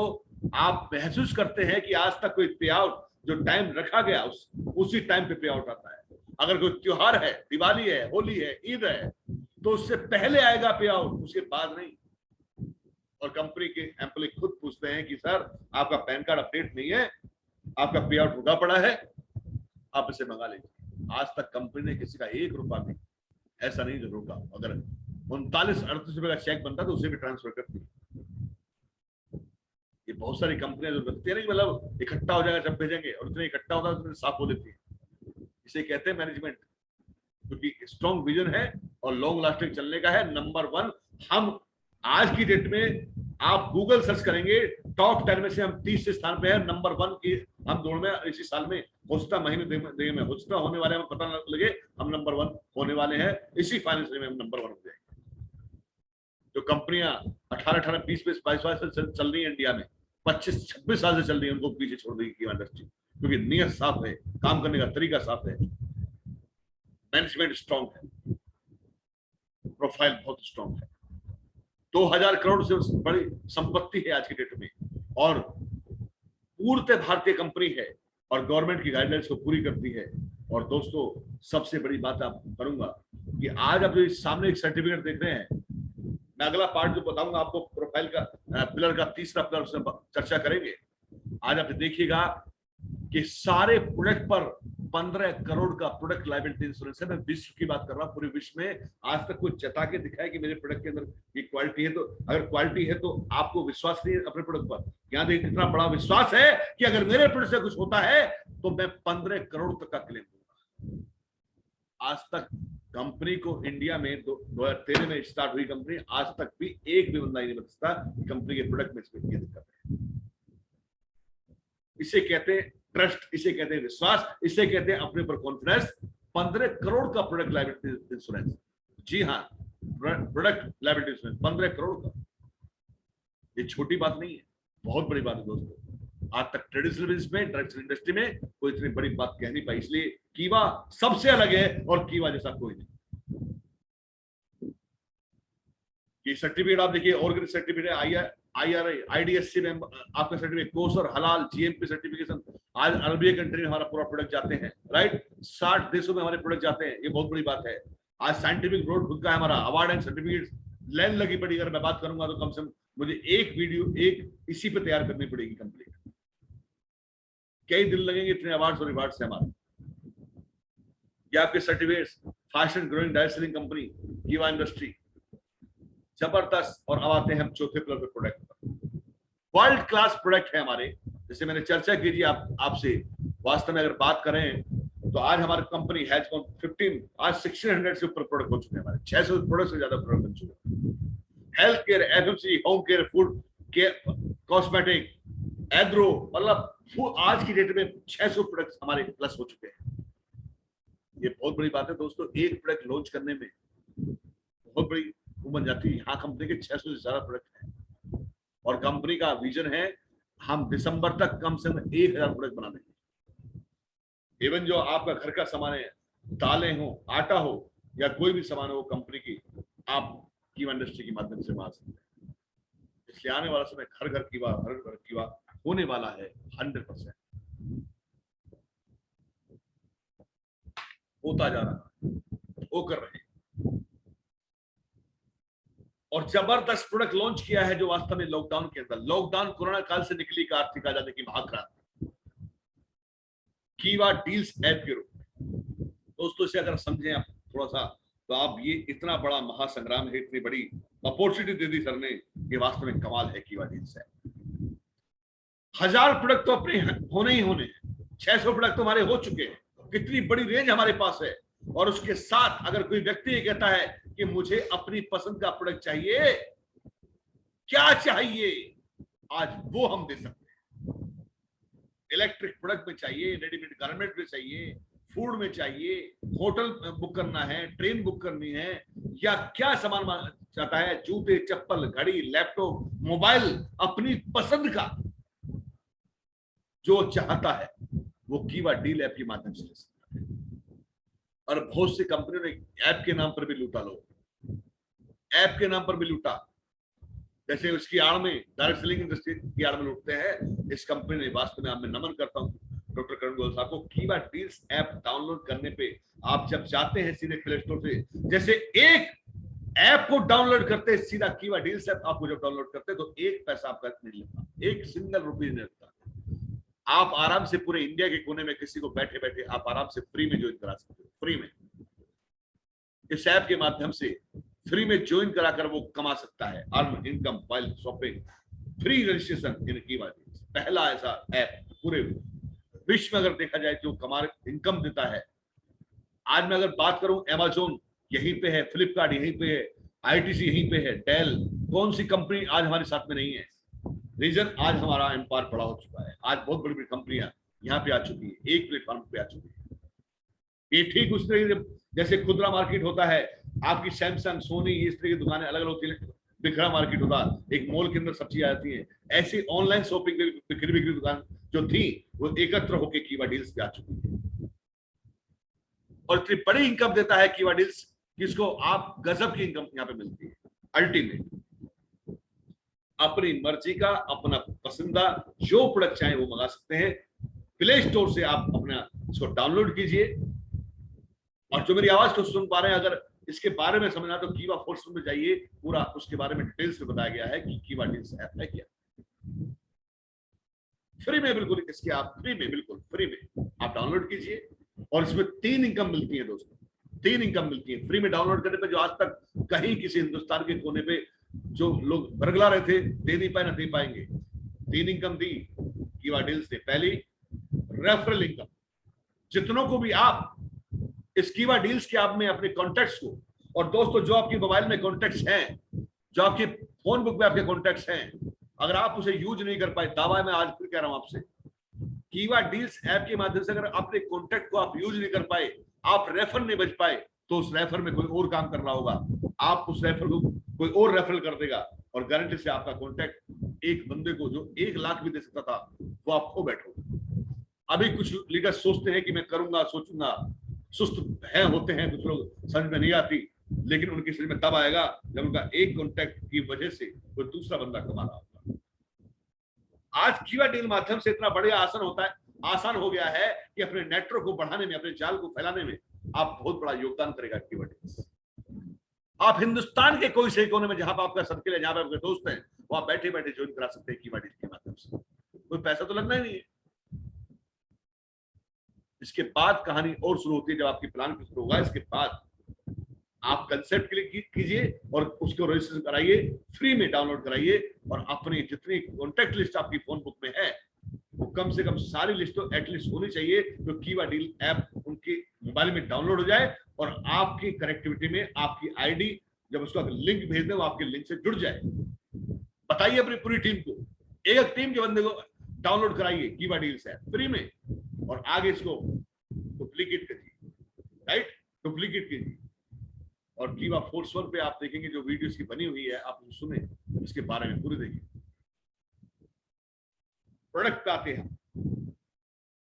आप महसूस करते हैं कि आज तक कोई पे आउट जो टाइम रखा गया उसी टाइम पे पे आउट आता है। अगर कोई त्योहार है, दिवाली है, होली है, ईद है, तो उससे पहले आएगा पे आउट, उसके बाद नहीं। और कंपनी के एम्प्लॉय खुद पूछते हैं कि सर आपका पैन कार्ड अपडेट नहीं है, आपका पे आउट रुका पड़ा है, आप इसे मंगा लीजिए। आज तक कंपनी ने किसी का 1 रुपया भी ऐसा नहीं जो रोका। अगर 39-38 रुपए का चेक बनता तो उसे भी ट्रांसफर करती। ये बहुत सारी कंपनियां जो रखती है ना, मतलब इकट्ठा हो जाएगा जब भेजेंगे, और इतने इकट्ठा होता है तो साफ हो देती है। इसे कहते हैं मैनेजमेंट, क्योंकि स्ट्रॉन्ग विजन है और लॉन्ग लास्टिंग चलने का है। नंबर 1 हम आज की डेट में, आप गूगल सर्च करेंगे, टॉप 10 में से हम 30 स्थान पे हैं। नंबर 1 की हम दौड़ में इसी साल में होस्टा महीने में होस्टा होने वाले, हमें पता लगे हम नंबर 1 होने वाले हैं। इसी फाइनेंस में हम नंबर 1 हो जाएंगे। जो कंपनियां 18, 20, 22 साल से चल रही है इंडिया में, 25, 26 साल से चल रही है, उनको पीछे छोड़ देगी कीवा इंडस्ट्री, क्योंकि नियत साफ है, काम करने का तरीका साफ है, मैनेजमेंट स्ट्रॉन्ग है, प्रोफाइल बहुत स्ट्रॉन्ग है। 2000 करोड़ से बड़ी संपत्ति है आज की डेट में, और पूर्णतः भारतीय कंपनी है और गवर्नमेंट की गाइडलाइंस को पूरी करती है। और दोस्तों, सबसे बड़ी बात आप करूंगा कि आज आप जो सामने एक सर्टिफिकेट देख रहे हैं, मैं अगला पार्ट जो बताऊंगा आपको, प्रोफाइल का पिलर का तीसरा पिलर से चर्चा करेंगे। आज आप देखिएगा कि सारे प्रोडक्ट पर 15 करोड़ का प्रोडक्ट लायबिलिटी इंश्योरेंस है। मैं विश्व की बात कर रहा हूं, पूरे विश्व में आज तक कोई चता के दिखाया कि मेरे प्रोडक्ट के अंदर ये क्वालिटी है। तो अगर क्वालिटी है तो आपको विश्वास नहीं है अपने प्रोडक्ट पर, यहां देखिए कितना बड़ा विश्वास है कि अगर मेरे प्रोडक्ट से कुछ होता है तो मैं 15 करोड़ तक का क्लेम दूंगा। आज तक कंपनी को इंडिया में 2013 में स्टार्ट हुई कंपनी, आज तक भी एक भी बंदा नहीं बता कंपनी के प्रोडक्ट में इसमें ये दिक्कत है। इसे कहते हैं ट्रस्ट, इसे कहते हैं विश्वास, इसे कहते हैं अपने पर कॉन्फिडेंस। 15 करोड़ का प्रोडक्ट लायबिलिटी इंश्योरेंस, जी हाँ, प्रोडक्ट लायबिलिटी इंश्योरेंस 15 करोड़ का, ये छोटी बात नहीं है, बहुत बड़ी बात है दोस्तों। आज तक ट्रेडिशनल बिजनेस में, ट्रेडिशनल इंडस्ट्री में कोई इतनी बड़ी बात कह नहीं पाई, इसलिए कीवा सबसे अलग है और कीवा जैसा कोई नहीं। ये सर्टिफिकेट आप देखिए, ऑर्गेनिक सर्टिफिकेट, IRI, IDSC में आपका सर्टिफिकेट, कोसर, हलाल, GMP सर्टिफिकेशन। आज अरबिया कंट्री में हमारा पूरा प्रोडक्ट जाते हैं, राइट। 60 देशों में हमारे प्रोडक्ट जाते हैं, ये बहुत बड़ी बात है। आज साइंटिफिक रोड खुद का है हमारा, अवार्ड एंड सर्टिफिकेट लाइन लगी पड़ी। अगर मैं बात करूंगा तो कम से कम मुझे एक वीडियो एक इसी पे तैयार करनी पड़ेगी कंप्लीट। कई दिन लगेंगे, इतने अवार्ड्स और रिवार्ड्स है हमारे। ये आपके certificates, fast and growing direct selling company कीवा इंडस्ट्री, जबरदस्त। और अब आते हैं हम चौथे पिलर पे, प्रोडक्ट पर। वर्ल्ड क्लास प्रोडक्ट है हमारे, जैसे मैंने चर्चा की थी आपसे। वास्तव में अगर बात करें तो आज हमारी कंपनी हैज 15, आज 1600 से ऊपर प्रोडक्ट हो चुके हैं हमारे, 600 प्रोडक्ट से ज्यादा प्रोडक्ट बन चुके हैं। Health care, FMC, home care, food care, cosmetic, agro, मतलब आज की डेट में 600 प्रोडक्ट हमारे प्लस हो चुके हैं। ये बहुत बड़ी बात है दोस्तों, एक प्रोडक्ट लॉन्च करने में बहुत बड़ी बन जाती है। यहाँ कंपनी के 600 से ज्यादा प्रोडक्ट हैं और कंपनी का विजन है हम दिसंबर तक कम से कम 1000 प्रोडक्ट बना देंगे। इवन जो आपका घर का सामान है, दालें हो, आटा हो या कोई भी सामान हो कंपनी की, आप कीवा इंडस्ट्री के माध्यम से बना सकते हैं। इसलिए आने वाला समय घर घर कीवा, हर घर कीवा होने वाला है 100%, होता जा रहा है, वो कर रहे हैं। और जबरदस्त प्रोडक्ट लॉन्च किया है जो वास्तव में लॉकडाउन के अंदर, लॉकडाउन कोरोना काल से निकली का आर्थिक आजादी की महाक्रांति, कीवा डील्स ऐप के रूप। दोस्तों इसे अगर समझें आप थोड़ा सा, तो आप ये इतना बड़ा महासंग्राम है, इतनी बड़ी अपॉर्चुनिटी दे दी सर ने, ये वास्तव में कमाल है कीवा डील्स ऐप। 1000 प्रोडक्ट तो अपने होने ही होने, 600 प्रोडक्ट तो हमारे हो चुके हैं, कितनी बड़ी रेंज हमारे पास है। और उसके साथ अगर कोई व्यक्ति ये कहता है कि मुझे अपनी पसंद का प्रोडक्ट चाहिए, क्या चाहिए, आज वो हम दे सकते हैं। इलेक्ट्रिक प्रोडक्ट में चाहिए, रेडीमेड गारमेंट में चाहिए, फूड में चाहिए, होटल बुक करना है, ट्रेन बुक करनी है, या क्या सामान चाहता है, जूते, चप्पल, घड़ी, लैपटॉप, मोबाइल, अपनी पसंद का जो चाहता है वो कीवा डील ऐप के माध्यम से ले सकता है। और बहुत सी कंपनियों ने ऐप के नाम पर भी लूटा, लोग ऐप के नाम पर भी लूटा, जैसे उसकी आड़ में डायरेक्ट सेलिंग इंडस्ट्री की आड़ में लूटते हैं। इस कंपनी ने वास्तव में मैं नमन करता हूं डॉक्टर करण गोयल साहब को। कीवा डील्स ऐप डाउनलोड करने पे आप जब जाते हैं सीधे प्ले स्टोर से, जैसे एक ऐप को डाउनलोड करते हैं सीधा कीवा डील्स ऐप आपको जब डाउनलोड करते हैं तो एक पैसा आपका नहीं लगता, एक सिंगल रुपीज नहीं लगता। आप आराम से पूरे इंडिया के कोने में किसी को बैठे बैठे आप आराम से फ्री में ज्वाइन करा सकते हो, फ्री में। इस ऐप के माध्यम से फ्री में ज्वाइन कराकर वो कमा सकता है earn income while shopping. Free registration in कीवा डील्स, पहला ऐसा ऐप पूरे विश्व में अगर देखा जाए जो कमा इनकम देता है। आज मैं अगर बात करूं, अमेज़न यहीं पे है, फ्लिपकार्ट यहीं पे है, आईटीसी यहीं पे है, डेल, कौन सी कंपनी आज हमारे साथ में नहीं है? रीजन आज हमारा एम्पायर बड़ा हो चुका है, आज बहुत बड़ी बड़ी कंपनियां यहाँ पे आ चुकी है, एक प्लेटफॉर्म पे आ चुकी है। ये ठीक उस तरीके जैसे खुदरा मार्केट होता है, आपकी सैमसंग, सोनी, इस तरह की दुकानें अलग अलग होती है, बिखरा मार्केट होता है, एक मॉल के अंदर सब चीजें आती है। ऐसी ऑनलाइन शॉपिंग बिक्री दुकान जो थी वो एकत्र होकर कीवा डील्स पे आ चुकी है और इतनी बड़ी इनकम देता है कीवा डील्स, जिसको आप गजब की इनकम यहाँ पे मिलती है। अल्टीमेट अपनी मर्जी का अपना पसंदीदा जो प्रोडक्ट चाहे वो मंगा सकते हैं। प्ले स्टोर से आप अपना इसको डाउनलोड कीजिए। और जो मेरी आवाज को सुन पा रहे हैं, अगर इसके बारे में समझना तो कीवा फोर्स में जाइए, पूरा उसके बारे में डिटेल्स में बताया गया है कि कीवा डील्स ऐप है क्या। फ्री में, बिल्कुल इसके आप फ्री में, बिल्कुल फ्री में आप डाउनलोड कीजिए। और इसमें 3 इनकम मिलती है दोस्तों, 3 इनकम मिलती है फ्री में डाउनलोड करने पे। जो आज तक कहीं किसी हिंदुस्तान के कोने पे जो लोग बरगला रहे थे, दे नहीं पाए, ना दे पाएंगे। 3 इनकम दी कीवा डील्स ने। पहली, रेफरल इनकम। जितनों को भी आप इस कीवा डील्स के आप में अपने कॉन्टैक्ट्स को, और दोस्तों जो आपकी मोबाइल में कॉन्टैक्ट्स हैं, जो आपके फोन बुक में आपके कॉन्टैक्ट्स हैं, अगर आप उसे यूज नहीं कर पाए, दावा मैं आज फिर कह रहा हूं आपसे, कीवा डील्स ऐप के माध्यम से अगर अपने कॉन्टैक्ट को आप यूज नहीं कर पाए, आप रेफर नहीं बच पाए, तो उस रेफर में कोई और काम कर रहा होगा, आप उस रेफर को कोई और रेफर कर देगा और गारंटी से आपका कॉन्टैक्ट एक बंदे को जो 1 लाख भी दे सकता था वो आप खो बैठोगे। अभी कुछ लीडर सोचते हैं कि मैं करूंगा, सोचूंगा, सुस्त है होते हैं, कुछ लोग समझ में नहीं आती, लेकिन उनकी समझ में तब आएगा जब उनका एक कॉन्टैक्ट की वजह से कोई दूसरा बंदा कमा रहा होगा। आज कीवा डील माध्यम से इतना बढ़िया आसान हो गया है कि अपने नेटवर्क को बढ़ाने में, अपने जाल को फैलाने में आप बहुत बड़ा योगदान करेगा कीवा डील्स। आप हिंदुस्तान के कोई से कोने में जहां पर आपका सर्किल है, जहां पर आपके दोस्त हैं, वहां बैठे बैठे ज्वाइन करा सकते हैं कीवा डील के माध्यम से। कोई पैसा तो लगना ही नहीं है। इसके बाद कहानी और शुरू होती है, जब आपकी प्लान शुरू होगा, इसके बाद आप कंसेप्ट क्लिक कीजिए और उसको रजिस्टर कराइए, फ्री में डाउनलोड कराइए और अपनी जितनी कॉन्टैक्ट लिस्ट आपकी फोन बुक में है वो कम से कम सारी लिस्ट तो एटलीस्ट होनी चाहिए, तो कीवा डील ऐप उनके मोबाइल में डाउनलोड हो जाए और आपकी कनेक्टिविटी में आपकी आईडी जब उसका लिंक भेज दे वो आपके लिंक से जुड़ जाए। बताइए अपनी पूरी टीम को, एक टीम के बंदे को डाउनलोड कराइए कीवा डील्स ऐप फ्री में और आगे इसको डुप्लीकेट करिए, राइट, डुप्लीकेट कीजिए। और कीवा फोर्स वन पे आप देखेंगे जो वीडियोस की बनी हुई है, आप सुने इसके बारे में पूरी देखिए। प्रोडक्ट पे आते हैं,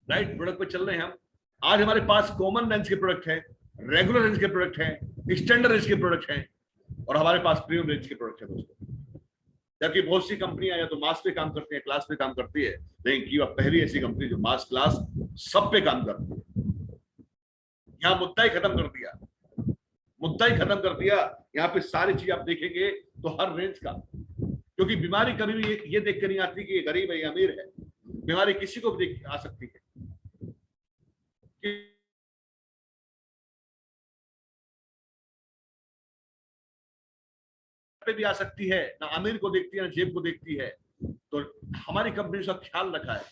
राइट, प्रोडक्ट पे चल रहे हैं हम। आज हमारे पास कॉमन रेंज के प्रोडक्ट है, रेगुलर रेंज के प्रोडक्ट है, स्टैंडर्ड रेंज के प्रोडक्ट है और हमारे पास प्रीमियम रेंज के प्रोडक्ट है दोस्तों। जबकि बहुत सी कंपनियां या तो मास पे काम करती है, क्लास पे काम करती है, लेकिन कीवा पहली ऐसी कंपनी जो मास क्लास सब पे काम करती है। यहाँ मुद्दा ही खत्म कर दिया, मुद्दा ही खत्म कर दिया। यहाँ पे सारी चीज आप देखेंगे तो हर रेंज का, क्योंकि बीमारी कभी भी ये देख कर नहीं आती कि ये गरीब है या अमीर है, बीमारी किसी को भी देख आ सकती है। पे भी आ सकती है, ना अमीर को देखती है ना जेब को देखती है। तो हमारी कंपनी ने ख्याल रखा है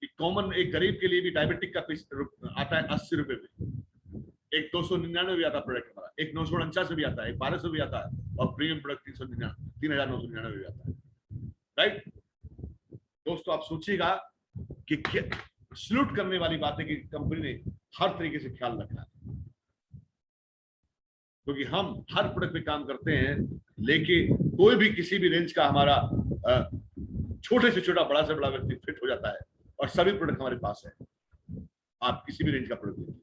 कि कॉमन एक गरीब के लिए भी डायबिटिक का पीस आता है 80 रुपए में, एक 299 भी आता प्रोडक्ट हमारा, एक 949 भी आता है, एक 1200 भी आता है और प्रीमियम प्रोडक्ट 3999 भी आता है, राइट। दोस्तों आप सोचिएगा कि सल्यूट करने वाली बात है कि कंपनी ने हर तरीके से ख्याल रखा है, क्योंकि हम हर प्रोडक्ट पे काम करते हैं, लेकिन कोई भी किसी भी रेंज का हमारा छोटे से छोटा बड़ा से बड़ा व्यक्ति फिट हो जाता है और सभी प्रोडक्ट हमारे पास है। आप किसी भी रेंज का प्रोडक्ट देखिए।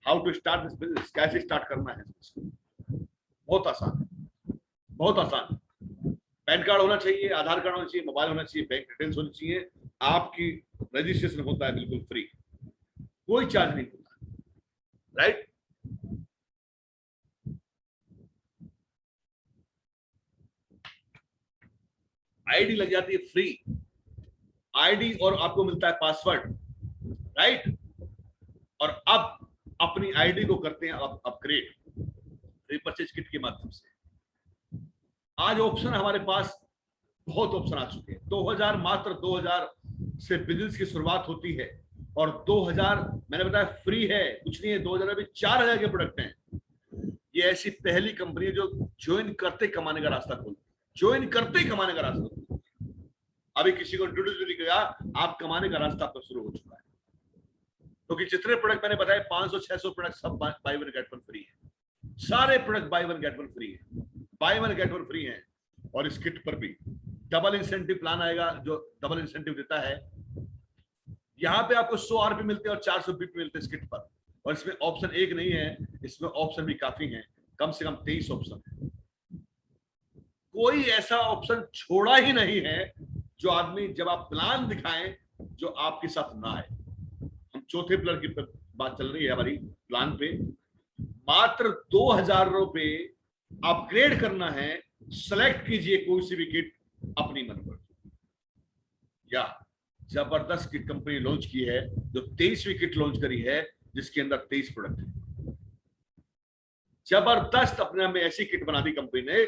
How to start this business, कैसे स्टार्ट करना है, बहुत आसान है, बहुत आसान। पैन कार्ड होना चाहिए, आधार कार्ड होना चाहिए, मोबाइल होना चाहिए, बैंक डिटेल्स होनी चाहिए। आपकी रजिस्ट्रेशन होता है बिल्कुल फ्री, कोई चार्ज नहीं होता, राइट। आईडी लग जाती है फ्री, आईडी और आपको मिलता है पासवर्ड, राइट। और अब अपनी आईडी को करते हैं अपग्रेड रिपर्चेज किट के माध्यम से। आज ऑप्शन हमारे पास बहुत ऑप्शन आ चुके हैं। 2000 मात्र 2000 से बिजनेस की शुरुआत होती है और 2000 मैंने बताया फ्री है, कुछ नहीं है। 2000 में 4000 के प्रोडक्ट हैं। ये ऐसी पहली कंपनी है जो ज्वाइन करते कमाने का रास्ता खोलती, ज्वाइन करते ही कमाने का रास्ता खोलती। अभी किसी को इंट्रोड्यूस नहीं किया, आप कमाने का रास्ता आपका शुरू हो चुका है। क्योंकि जितने प्रोडक्ट मैंने बताए 500-600 प्रोडक्ट सब buy one get one free है, सारे product buy one get one free है, buy one get one free है। और इस किट पर भी डबल इंसेंटिव प्लान आएगा जो डबल इंसेंटिव देता है। यहाँ पे आपको 100 आरपी मिलते हैं और 400 बीपी मिलते हैं इस किट पर। और इसमें ऑप्शन एक नहीं है, इसमें ऑप्शन भी काफी हैं, कम से कम 23 ऑप्शन है। कोई ऐसा ऑप्शन छोड़ा ही नहीं है जो आदमी जब आप प्लान दिखाएं जो आपके साथ ना आए। हम चौथे प्लान की बात चल रही है हमारी प्लान पे। मात्र 2000 रुपए अपग्रेड करना है, सेलेक्ट कीजिए कोई सी भी किट अपनी मन पर। या जबरदस्त किट कंपनी लॉन्च की है जो 23वीं किट लॉन्च करी है जिसके अंदर 23 प्रोडक्ट है। जबरदस्त अपने में ऐसी किट बना दी कंपनी ने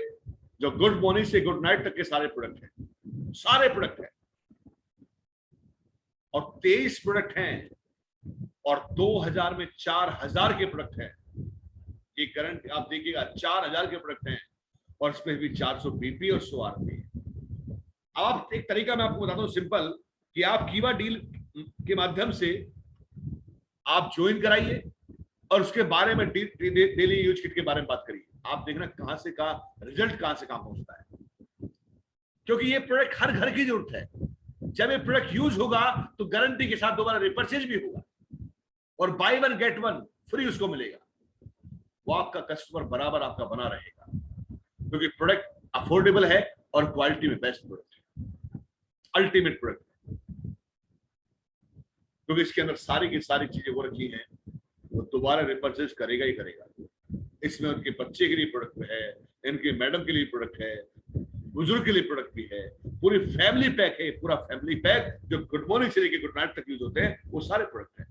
जो गुड मॉर्निंग से गुड नाइट तक के सारे प्रोडक्ट हैं, सारे प्रोडक्ट हैं। और 23 प्रोडक्ट हैं और 2000 में 4000 के प्रोडक्ट हैं। ये करंट आप देखिएगा 4000 के प्रोडक्ट हैं और इसमें भी 400 बीपी और 100 आरपी। आप एक तरीका मैं आपको बताता हूं सिंपल, कि आप कीवा डील के माध्यम से आप ज्वाइन कराइए और उसके बारे में डेली यूज किट के बारे में बात करिए। आप देखना कहां से कहां रिजल्ट, कहां से कहां पहुंचता है। क्योंकि ये प्रोडक्ट हर घर की जरूरत है। जब ये प्रोडक्ट यूज होगा तो गारंटी के साथ दोबारा रिपर्चेज भी होगा और bye one get one free उसको मिलेगा। वो आपका कस्टमर बराबर आपका बना रहेगा, क्योंकि प्रोडक्ट अफोर्डेबल है और क्वालिटी में बेस्ट प्रोडक्ट है, अल्टीमेट प्रोडक्ट है। क्योंकि इसके अंदर सारी की सारी चीजें वो रखी हैं, वो दोबारा रिपर्चेज करेगा ही करेगा। इसमें उनके बच्चे के लिए प्रोडक्ट है, इनके मैडम के लिए प्रोडक्ट है, बुजुर्ग के लिए प्रोडक्ट भी है, पूरी फैमिली पैक है। पूरा फैमिली पैक जो गुड मॉर्निंग से लेकर गुड नाइट तक यूज होते हैं वो सारे प्रोडक्ट हैं।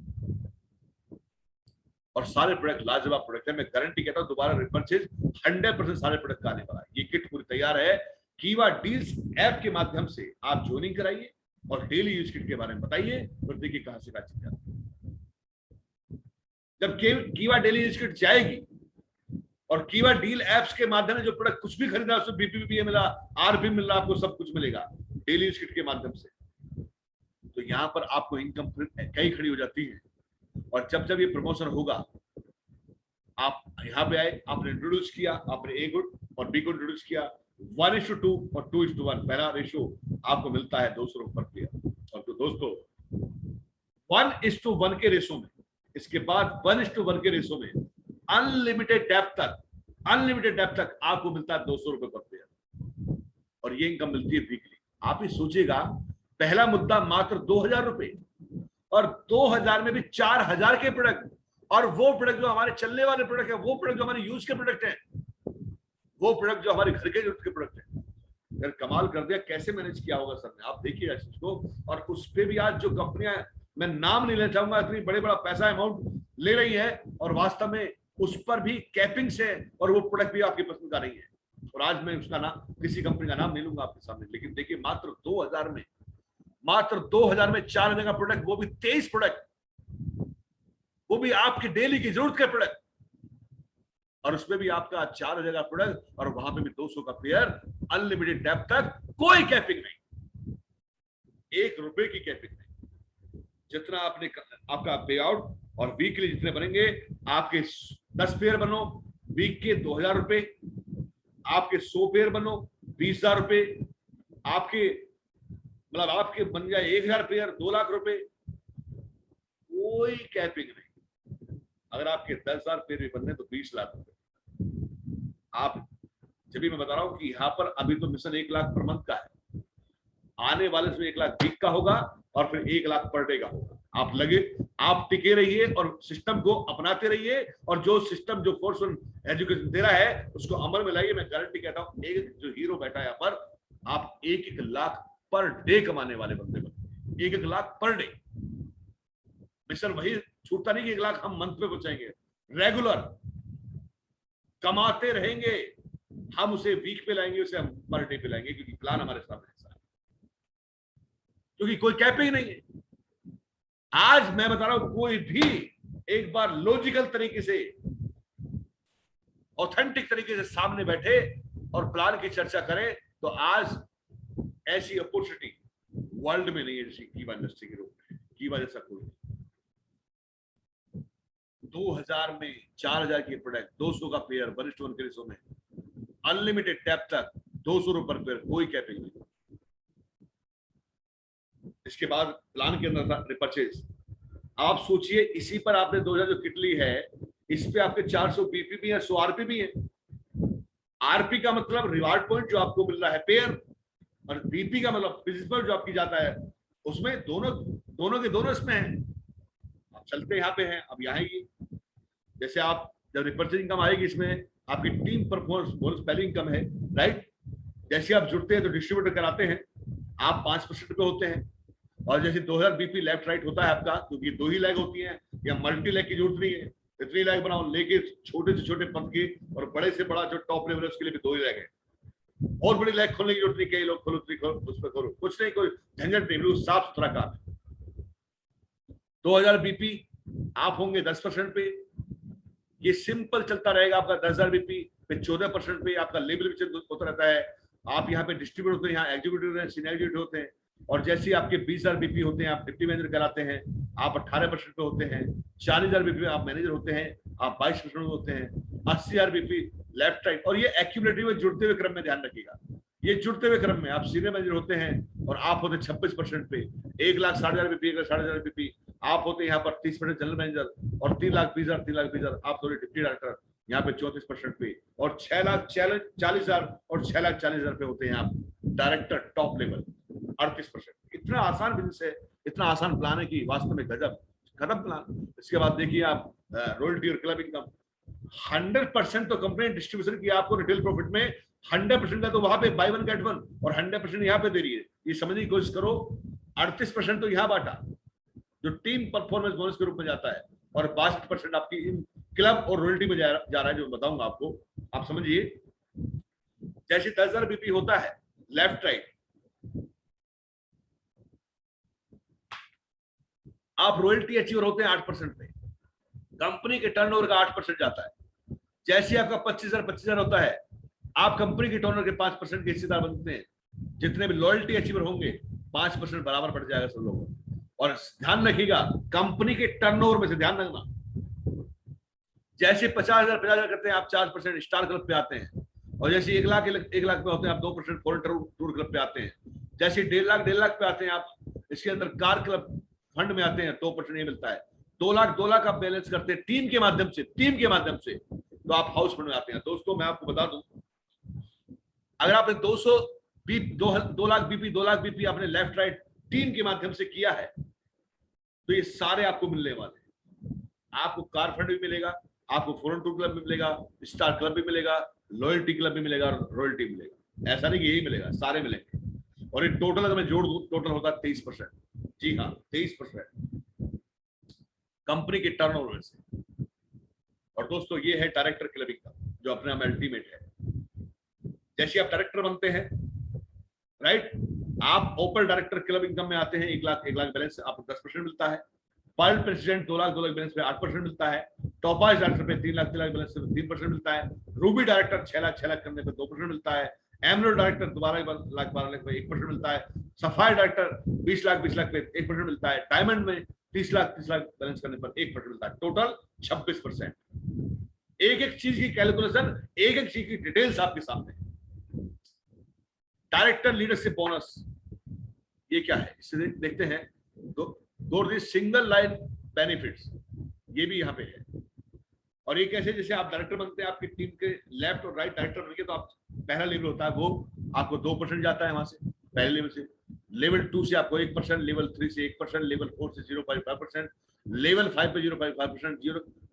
और सारे प्रोडक्ट लाजवाब प्रोडक्ट है। मैं गारंटी कहता हूं दोबारा रिपर्चेज 100% सारे प्रोडक्ट का आने वाला है। ये किट पूरी तैयार है। कीवा डील्स ऐप के माध्यम से आप ज्वाइनिंग कराइए और डेली यूज किट के बारे में बताइए, और देखिए कहां से कहां चीज जाती है। जब कीवा डेली यूज किट जाएगी और कीवा डील एप्स के माध्यम से जो प्रोडक्ट कुछ भी खरीदा उसमें बीपीपी मिला, आरपी मिल रहा, आपको सब कुछ मिलेगा डेली यूज किट के माध्यम से। तो यहां पर आपको इनकम कई खड़ी हो जाती है। और जब जब ये प्रमोशन होगा, आप यहां पे आए, आपने इंट्रोड्यूस किया, आपने ए गुड और बी को इंट्रोड्यूस किया, 1:2 और 2:1 पहला रेशियो आपको मिलता है 200 रुपए पर प्लेयर। और तो दोस्तों 1:1 के रेशो में, इसके बाद 1:1 के रेशो में अनलिमिटेड डेप्थ तक आपको मिलता है 200 रुपए पर प्लेयर। और ये इनकम मिलती है वीकली। आप ही सोचिएगा, पहला मुद्दा मात्र 2000 रुपए, और 2000 में भी 4000 के प्रोडक्ट, और वो प्रोडक्ट जो हमारे चलने वाले प्रोडक्ट है, वो प्रोडक्ट जो हमारे यूज के प्रोडक्ट है, वो प्रोडक्ट जो हमारे घर के जरूरत के प्रोडक्ट है। यार कमाल कर दिया, कैसे मैनेज किया होगा सर ने, आप देखिए इस चीज को। और उस पे भी आज जो कंपनियां, मैं नाम नहीं लेना चाहूंगा, इतनी बड़ा पैसा अमाउंट ले रही है और वास्तव में उस पर भी कैपिंग्स है, और वो प्रोडक्ट भी आपकी पसंद का नहीं है। और आज मैं उसका नाम, किसी कंपनी का नाम नहीं लूंगा आपके सामने, लेकिन देखिए मात्र 2000 में 4000 का प्रोडक्ट, वो भी 23 प्रोडक्ट, वो भी आपकी डेली की जरूरत के प्रोडक्ट, और उसमें भी आपका 4000 का प्रोडक्ट, और वहां पे भी 200 का पेयर, अनलिमिटेड डेप्थ तक, कोई कैपिंग नहीं, 1 रुपए की कैपिंग नहीं। जितना आपने आपका पे आउट और वीकली जितने बनेंगे, आपके 10 पेयर बनो वीक के 2000 रुपए, आपके 100 पेयर बनो 20000 रुपए, आपके मतलब आपके बन जाए 1000 पेयर 2 लाख रुपए, कोई कैपिंग नहीं। अगर आपके 10,000 पेयर भी बनने तो 20 लाख रुपए। आप जब भी मैं बता रहा हूं कि यहां पर अभी तो मिशन 1 लाख पर मंथ का है, आने वाले से 1 लाख वीक का होगा, और फिर 1 लाख पर डे का होगा। आप लगे, आप टिके रहिए और सिस्टम को अपनाते रहिए, और जो सिस्टम जो फोर्स एजुकेशन दे रहा है उसको अमल में लाइए। मैं गारंटी कहता हूं, एक जो हीरो बैठा है यहाँ पर, आप 1-1 लाख पर डे कमाने वाले बंदे बने, 1-1 लाख पर डे। मिशन वही छूटता नहीं कि 1 लाख हम मंथ में पहुंचाएंगे, रेगुलर कमाते रहेंगे, हम उसे वीक पे लाएंगे, उसे हम पर डे पे लाएंगे, क्योंकि प्लान हमारे सामने ऐसा है, क्योंकि कोई कैपिंग नहीं है। आज मैं बता रहा हूं, कोई भी एक बार लॉजिकल तरीके से, ऑथेंटिक तरीके से सामने बैठे और प्लान की चर्चा करें, तो आज ऐसी अपॉर्चुनिटी वर्ल्ड में नहीं है जैसी कीवा इंडस्ट्री के रूप में। कीवा जैसा कोई नहीं। 2000 में 4000 की प्रोडक्ट, 200 का पेयर, 1:1 के रेशो में, अनलिमिटेड डेप्थ तक, 200 रुपए पेयर, कोई कैपिंग नहीं। इसके बाद प्लान के अंदर था रिपर्चेज। आप सोचिए, इसी पर आपने 2000 जो किट ली है, इस पे आपके 400 बीपी भी है, 100 आरपी भी है। आरपी का मतलब रिवार्ड पॉइंट जो आपको मिल रहा है पेयर, और बीपी का मतलब बिजनेस पॉइंट जो आपकी जाता है, उसमें दोनों के दोनों इसमें है। आप चलते यहाँ पे हैं, अब यहाँ ही जैसे आप जब रिपर्चेज इनकम आएगी, इसमें आपकी टीम परफॉर्मेंस बोनस पहली इनकम है, राइट। जैसे आप जुड़ते हैं तो डिस्ट्रीब्यूटर कराते हैं, आप 5% पे होते हैं, और जैसे 2000 बीपी लेफ्ट राइट होता है आपका, क्योंकि 2 ही लैग होती है, या मल्टी लैग की जरूरत नहीं है, इतनी लैग बनाओ, लेके छोटे से छोटे पद की और बड़े से बड़ा जो टॉप लेवल है उसके लिए भी 2 ही लैग है। और बड़ी लैग खोलने की जरूरत नहीं, कई लोग खोलो उस पर करो, कुछ नहीं, कोई झंझट नहीं, साफ सुथरा काम है। 2000 बीपी आप होंगे 10% पे, ये सिंपल चलता रहेगा आपका। 10,000 बीपी पे 14% पे आपका लेवल भी होता रहता है। आप यहाँ पे डिस्ट्रीब्यूटर होते हैं, यहाँ एग्जीक्यूटिव हैं, सीनियर एग्जीक्यूटिव होते हैं, और जैसे आपके 20,000 बीपी होते हैं, आप डिप्टी मैनेजर कराते हैं, आप 18% पे होते हैं। 40,000 बीपी आप मैनेजर होते हैं, आप 22% होते हैं। 80,000 बीपी लेफ्ट राइट, और ये एक्यूमुलेटिव में जुड़ते हुए क्रम में ध्यान रखिएगा, ये जुड़ते हुए क्रम में आप सीनियर मैनेजर होते हैं, और आप होते 26% पे। 1,60,000 बीपी, 1,60,000 बीपी आप होते हैं यहाँ पर 30% जनरल मैनेजर, और 3,20,000 आप थोड़े डिप्टी डायरेक्टर, यहाँ पे 34% पे, और 6,40,000 और 6,40,000 पे होते हैं आप डायरेक्टर टॉप लेवल, 38%। इतना आसान बिजनेस है, इतना आसान प्लान है कि वास्तव में गजब खत्म प्लान। इसके बाद देखिए आप रॉयल्टी और क्लब इनकम, 100% तो कंपनी डिस्ट्रीब्यूशन की आपको रिटेल प्रॉफिट में, 100% का तो वहां पे बाय वन गेट वन, और 100% यहाँ पे दे रही है। ये समझने की कोशिश करो, 38% तो यहाँ बांटा जो टीम परफॉर्मेंस बोनस के रूप में जाता है, और 62% आपकी इन क्लब और रॉयल्टी में जा रहा है, जो बताऊंगा आपको। आप समझिए, जैसे 10,000 बीपी होता है लेफ्ट राइट, आप रॉयल्टी अचीवर होते हैं 8% पे, कंपनी के टर्नओवर का 8% जाता है। जैसे आपका 25,000 होता है, आप कंपनी के टर्नओवर के 5% के हिस्सेदार बनते हैं। जितने भी लॉयल्टी अचीवर होंगे 5% बराबर बढ़ जाएगा सब लोगों को। और ध्यान रखिएगा, कंपनी के टर्नओवर में से ध्यान रखना, जैसे 50,000 करते हैं आप 4% स्टार क्लब पे आते हैं, और जैसे 1 लाख पे होते हैं आप 2% फॉरेन टूर क्लब पे आते हैं। जैसे 1.5 लाख पे आते हैं आप, इसके अंदर कार क्लब फंड में आते हैं, 2% ये मिलता है। 2 लाख आप बैलेंस करते हैं टीम के माध्यम से, तो आप हाउस फंड में आते हैं। दोस्तों मैं आपको बता दूं, अगर आपने 2 लाख बीपी आपने लेफ्ट राइट टीम के माध्यम से किया है, तो ये सारे आपको मिलने वाले हैं। आपको कार फंड भी मिलेगा, आपको फॉरेन टूर क्लब भी मिलेगा, स्टार क्लब भी मिलेगा, लॉयल्टी क्लब भी मिलेगा और रॉयल्टी मिलेगा। ऐसा नहीं कि यही मिलेगा, सारे मिलेंगे। और ये टोटल अगर मैं जोड़ दूं, टोटल होता है 23%। जी हाँ, 23% कंपनी के टर्नओवर से। और दोस्तों ये है डायरेक्टर क्लबिंग का, जो अपने आप अल्टीमेट है। जैसे आप डायरेक्टर बनते हैं, राइट, आप ओपन डायरेक्टर क्लब इनकम में आते हैं, 1 लाख बैलेंस आपको 10% मिलता है। पर्ल प्रेसिडेंट 2 लाख बैलेंस पे 8% मिलता है। टॉपाज डायरेक्टर पे 3 लाख बैलेंस पे 3% मिलता है। रूबी डायरेक्टर 6 लाख करने पे 2% मिलता है। एमरल्ड डायरेक्टर 12 लाख पे 1% मिलता है। सफायर डायरेक्टर 20 लाख पे 1% मिलता है। डायमंड में 30 लाख बैलेंस करने पर 1% मिलता है। टोटल 26%। एक एक चीज की कैलकुलेशन, एक एक चीज की डिटेल्स आपके सामने। डायरेक्टर लीडरशिप बोनस ये क्या है, इसे देखते हैं। दो सिंगल लाइन बेनिफिट्स, ये भी यहाँ पे है। और ये कैसे, जैसे आप डायरेक्टर बनते हैं, आपकी टीम के लेफ्ट और राइट डायरेक्टर बन गए, तो आप पहला लेवल होता है वो आपको 2% जाता है वहां से, पहले लेवल से। लेवल 2 से आपको 1%, लेवल 3 से 1%, लेवल 4 से 0.5%, लेवल 5 पे 0.5%,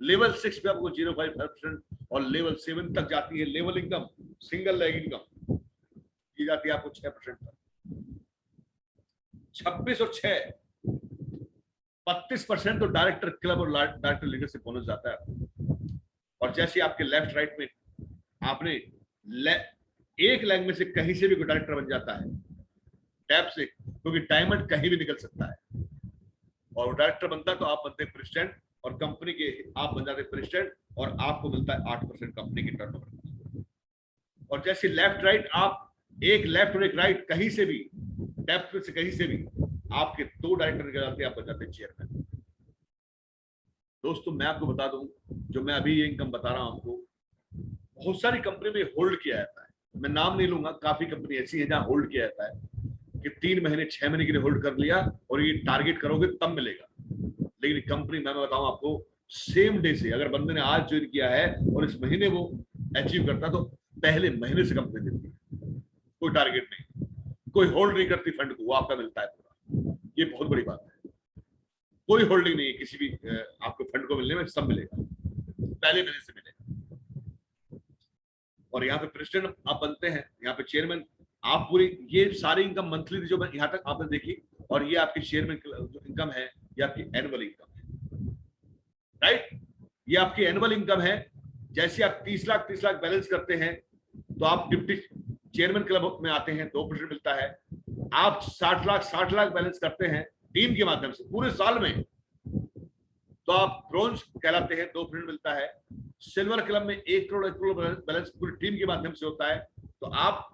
लेवल 6 पे आपको 0.5%, और लेवल 7 तक जाती है level income, single leg income, की जाती है आपको 6% तक। 26 और 6 32% तो डायरेक्टर क्लब और डायरेक्टर लीडरशिप बोनस जाता है। और जैसे आपके लेफ्ट राइट में आपने एक लेग में से कहीं से भी कोई डायरेक्टर बन जाता है टैप से, क्योंकि डायमंड कहीं भी निकल सकता है। और डायरेक्टर बनता है तो आप बनते हैं प्रेसिडेंट, और कंपनी के आप बन जाते हैं प्रेसिडेंट, और आपको मिलता है 8% कंपनी के टर्नओवर। और जैसे लेफ्ट राइट, आप एक लेफ्ट और एक राइट कहीं से भी टैप से कहीं से भी आपके 2 डायरेक्टर निकल जाते हैं, आप बन जाते हैं चेयरमैन। दोस्तों मैं आपको बता दूं, जो मैं अभी ये इनकम बता रहा हूं आपको, बहुत सारी कंपनी में होल्ड किया जाता है। मैं नाम नहीं लूंगा, काफी कंपनी ऐसी है जहां होल्ड किया जाता है कि 3 महीने 6 महीने के लिए होल्ड कर लिया, और ये टारगेट करोगे तब मिलेगा। लेकिन कंपनी मैं बताऊं आपको, सेम डे से, अगर बंदे ने आज ज्वाइन किया है और इस महीने वो अचीव करता, तो पहले महीने से कंपनी देती है। कोई टारगेट नहीं, कोई होल्ड नहीं करती फंड को, वो आपका मिलता है पूरा। ये बहुत बड़ी बात है। कोई होल्डिंग नहीं है किसी भी आपको फंड को मिलने में, सब मिलेगा, पहले महीने से मिलेगा। और यहाँ पे प्रेसिडेंट आप बनते हैं, यहाँ पे चेयरमैन आप पूरी, ये सारी इनकम मंथली जो यहाँ तक आपने देखी, और ये आपकी चेयरमैन जो इनकम है, ये आपकी एनुअल इनकम है, राइट। ये आपकी एनुअल इनकम है। जैसे आप 30 लाख बैलेंस करते हैं, तो आप डिप्टी चेयरमैन क्लब में आते हैं, 2% मिलता है। आप 60 लाख बैलेंस करते हैं टीम के माध्यम से पूरे साल में, तो आप ब्रोंज कहलाते हैं, 2% मिलता है। सिल्वर क्लब में 1 करोड़ बैलेंस पूरी टीम के माध्यम से होता है, तो आप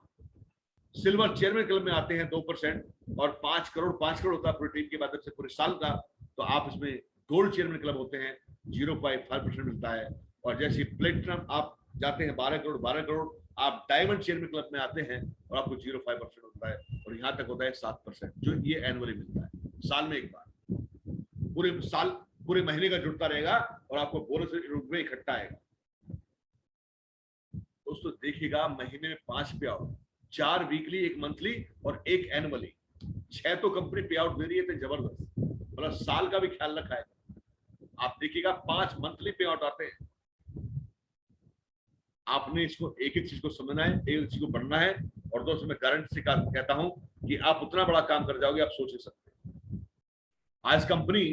सिल्वर चेयरमैन क्लब में आते हैं, 2%। और 5 करोड़ होता है पूरी टीम के माध्यम से पूरे साल का, तो आप इसमें गोल्ड चेयरमैन क्लब होते हैं, 0.5% मिलता है। और जैसे प्लेटिनम आप जाते हैं 12 करोड़, आप डायमंड चेयरमैन क्लब में आते हैं, और आपको 0.5% होता है। और यहाँ तक होता है 7%, जो ये एनुअली मिलता है, साल में एक बार, पूरे साल पूरे महीने का जुड़ता रहेगा, और आपको बोनस रूप में इकट्ठा आएगा। दोस्तों देखिएगा, महीने में 5 पे आउट, 4 वीकली, 1 मंथली और 1 एनुअली, 6 तो कंपनी पे आउट दे रही है, तो जबरदस्त, मतलब साल का भी ख्याल रखा है। आप देखिएगा 5 मंथली पे आउट आते हैं। आपने इसको एक एक चीज को समझना है, एक एक चीज को पढ़ना है। और दोस्तों मैं गारंटी से कहता हूं कि आप उतना बड़ा काम कर जाओगे, आप सोच नहीं सकते। आज कंपनी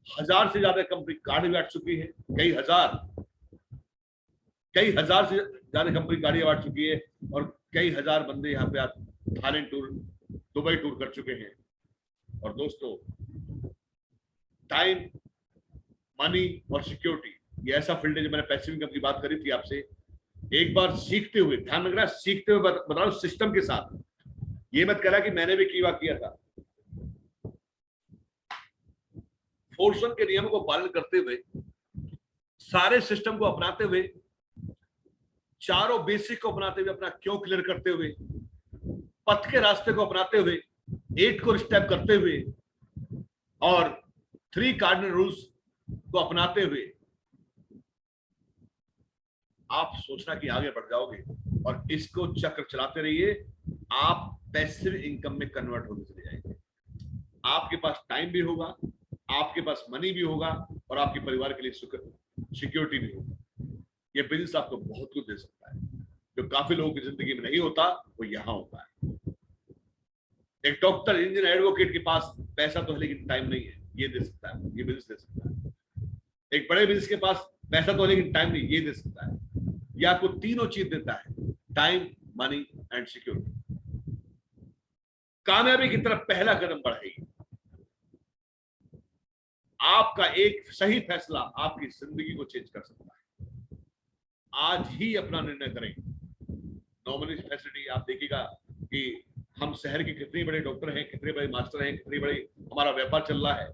1000 से ज्यादा कंपनी गाड़ी बांट चुकी है, कई हजार से ज्यादा कंपनी गाड़ी बांट चुकी है, और कई हजार बंदे यहाँ पे थाईलैंड टूर, दुबई टूर कर चुके हैं। और दोस्तों, टाइम, मनी और सिक्योरिटी, ये ऐसा फील्ड है जो मैंने पैसिव इनकम की बात करी थी आपसे। एक बार सीखते हुए, ध्यान रखना, सीखते हुए बता रहा हूं, सिस्टम के साथ। ये मत कहना कि मैंने भी किया था। फोर्स 1 के नियमों को पालन करते हुए, सारे सिस्टम को अपनाते हुए, चारों बेसिक को अपनाते हुए, अपना क्यों क्लियर करते हुए, पथ के रास्ते को अपनाते हुए, 8 को स्टेप करते हुए, और 3 कार्डिनल रूल्स को अपनाते हुए आप सोचना कि आगे बढ़ जाओगे, और इसको चक्र चलाते रहिए, आप पैसिव इनकम में कन्वर्ट होने चले जाएंगे। आपके पास टाइम भी होगा, आपके पास मनी भी होगा, और आपके परिवार के लिए सिक्योरिटी भी होगा। ये बिजनेस आपको बहुत कुछ दे सकता है, जो काफी लोगों की जिंदगी में नहीं होता, वो यहां होता है। एक डॉक्टर, इंजीनियर, एडवोकेट के पास पैसा तो है लेकिन टाइम नहीं है, ये दे सकता है, ये बिजनेस दे सकता है। एक बड़े बिजनेस के पास पैसा तो है लेकिन टाइम नहीं, ये दे सकता है। ये आपको तीनों चीज देता है, टाइम, मनी एंड सिक्योरिटी। कामयाबी की तरफ पहला कदम बढ़ाइए। आपका एक सही फैसला आपकी जिंदगी को चेंज कर सकता है। आज ही अपना निर्णय करें। नॉर्मली फैसिलिटी आप देखिएगा कि हम शहर के कितने बड़े डॉक्टर हैं, कितने बड़े मास्टर हैं, कितने बड़े हमारा व्यापार चल रहा है।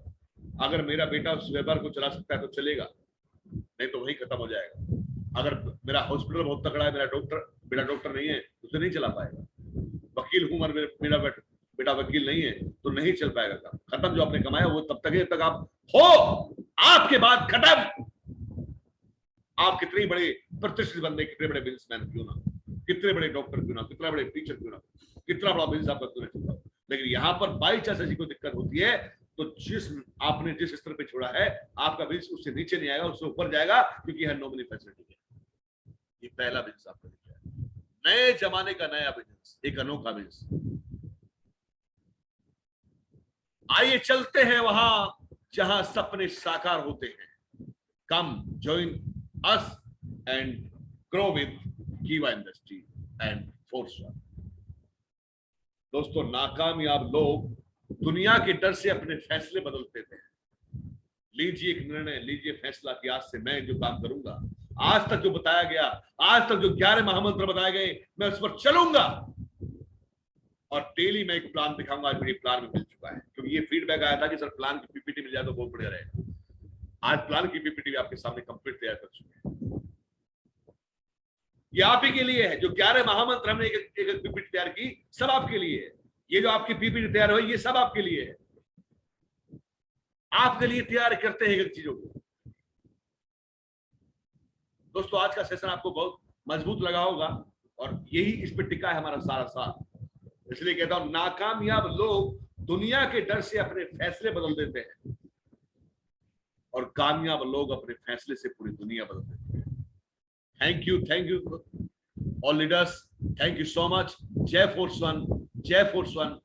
अगर मेरा बेटा उस व्यापार को चला सकता है तो चलेगा, नहीं तो वही खत्म हो जाएगा। अगर मेरा हॉस्पिटल बहुत तगड़ा है, मेरा डॉक्टर नहीं है, उसे नहीं चला पाएगा। वकील हूं, मेरा बेटा वकील नहीं है, तो नहीं चल पाएगा काम। खत्म, जो आपने कमाया वो तब तक है जब तक आप हो, आपके बाद खत्म। आप कितने बड़े प्रतिष्ठित बंदे, कितने बड़े बिजनेसमैन क्यों ना, कितने बड़े डॉक्टर क्यों ना, कितना बड़े टीचर क्यों ना, कितना बड़ा बिजनेस आपका क्यों ना चलता हो, लेकिन यहाँ पर बाई चांस ऐसी कोई दिक्कत होती है तो आपने जिस स्तर पे छोड़ा है, आपका बिजनेस उससे नीचे नहीं आएगा, उससे ऊपर जाएगा, क्योंकि यह नॉमिनी फैसिलिटी है। ये पहला बिजनेस आपका दिख है, नए जमाने का नया बिजनेस, एक अनोखा बिजनेस। आइए चलते हैं वहां जहां सपने साकार होते हैं। Come join us and grow with कीवा इंडस्ट्री एंड फोर्स 1। दोस्तों, नाकामयाब लोग दुनिया के डर से अपने फैसले बदलते थे। लीजिए एक निर्णय, लीजिए फैसला कि आज से मैं जो काम करूंगा, आज तक जो बताया गया, आज तक जो 11 महामंत्र बताए गए, मैं उस पर चलूंगा, और डेली मैं एक प्लान दिखाऊंगा। आज मुझे प्लान में मिल चुका है, क्योंकि ये फीडबैक आया था कि सर प्लान की पीपीटी मिल जाए तो बहुत बढ़िया रहेगा। आज प्लान की पीपीटी आपके सामने कंप्लीट तैयार कर चुके हैं। ये आप ही के लिए है। जो 11 महामंत्र हमने एक पीपीटी तैयार की, सब आपके लिए है। ये जो आपकी पीपीटी तैयार हुई, ये सब आपके लिए है। आपके लिए तैयार करते हैं एक चीजों को। दोस्तों, आज का सेशन आपको बहुत मजबूत लगा होगा, और यही इस पर टिका है हमारा सारा साथ। इसलिए कहता हूं, नाकामयाब लोग दुनिया के डर से अपने फैसले बदल देते हैं, और कामयाब लोग अपने फैसले से पूरी दुनिया बदल देते हैं। Thank you all leaders, thank you so much. जय फोर्स 1, जय फोर्स 1।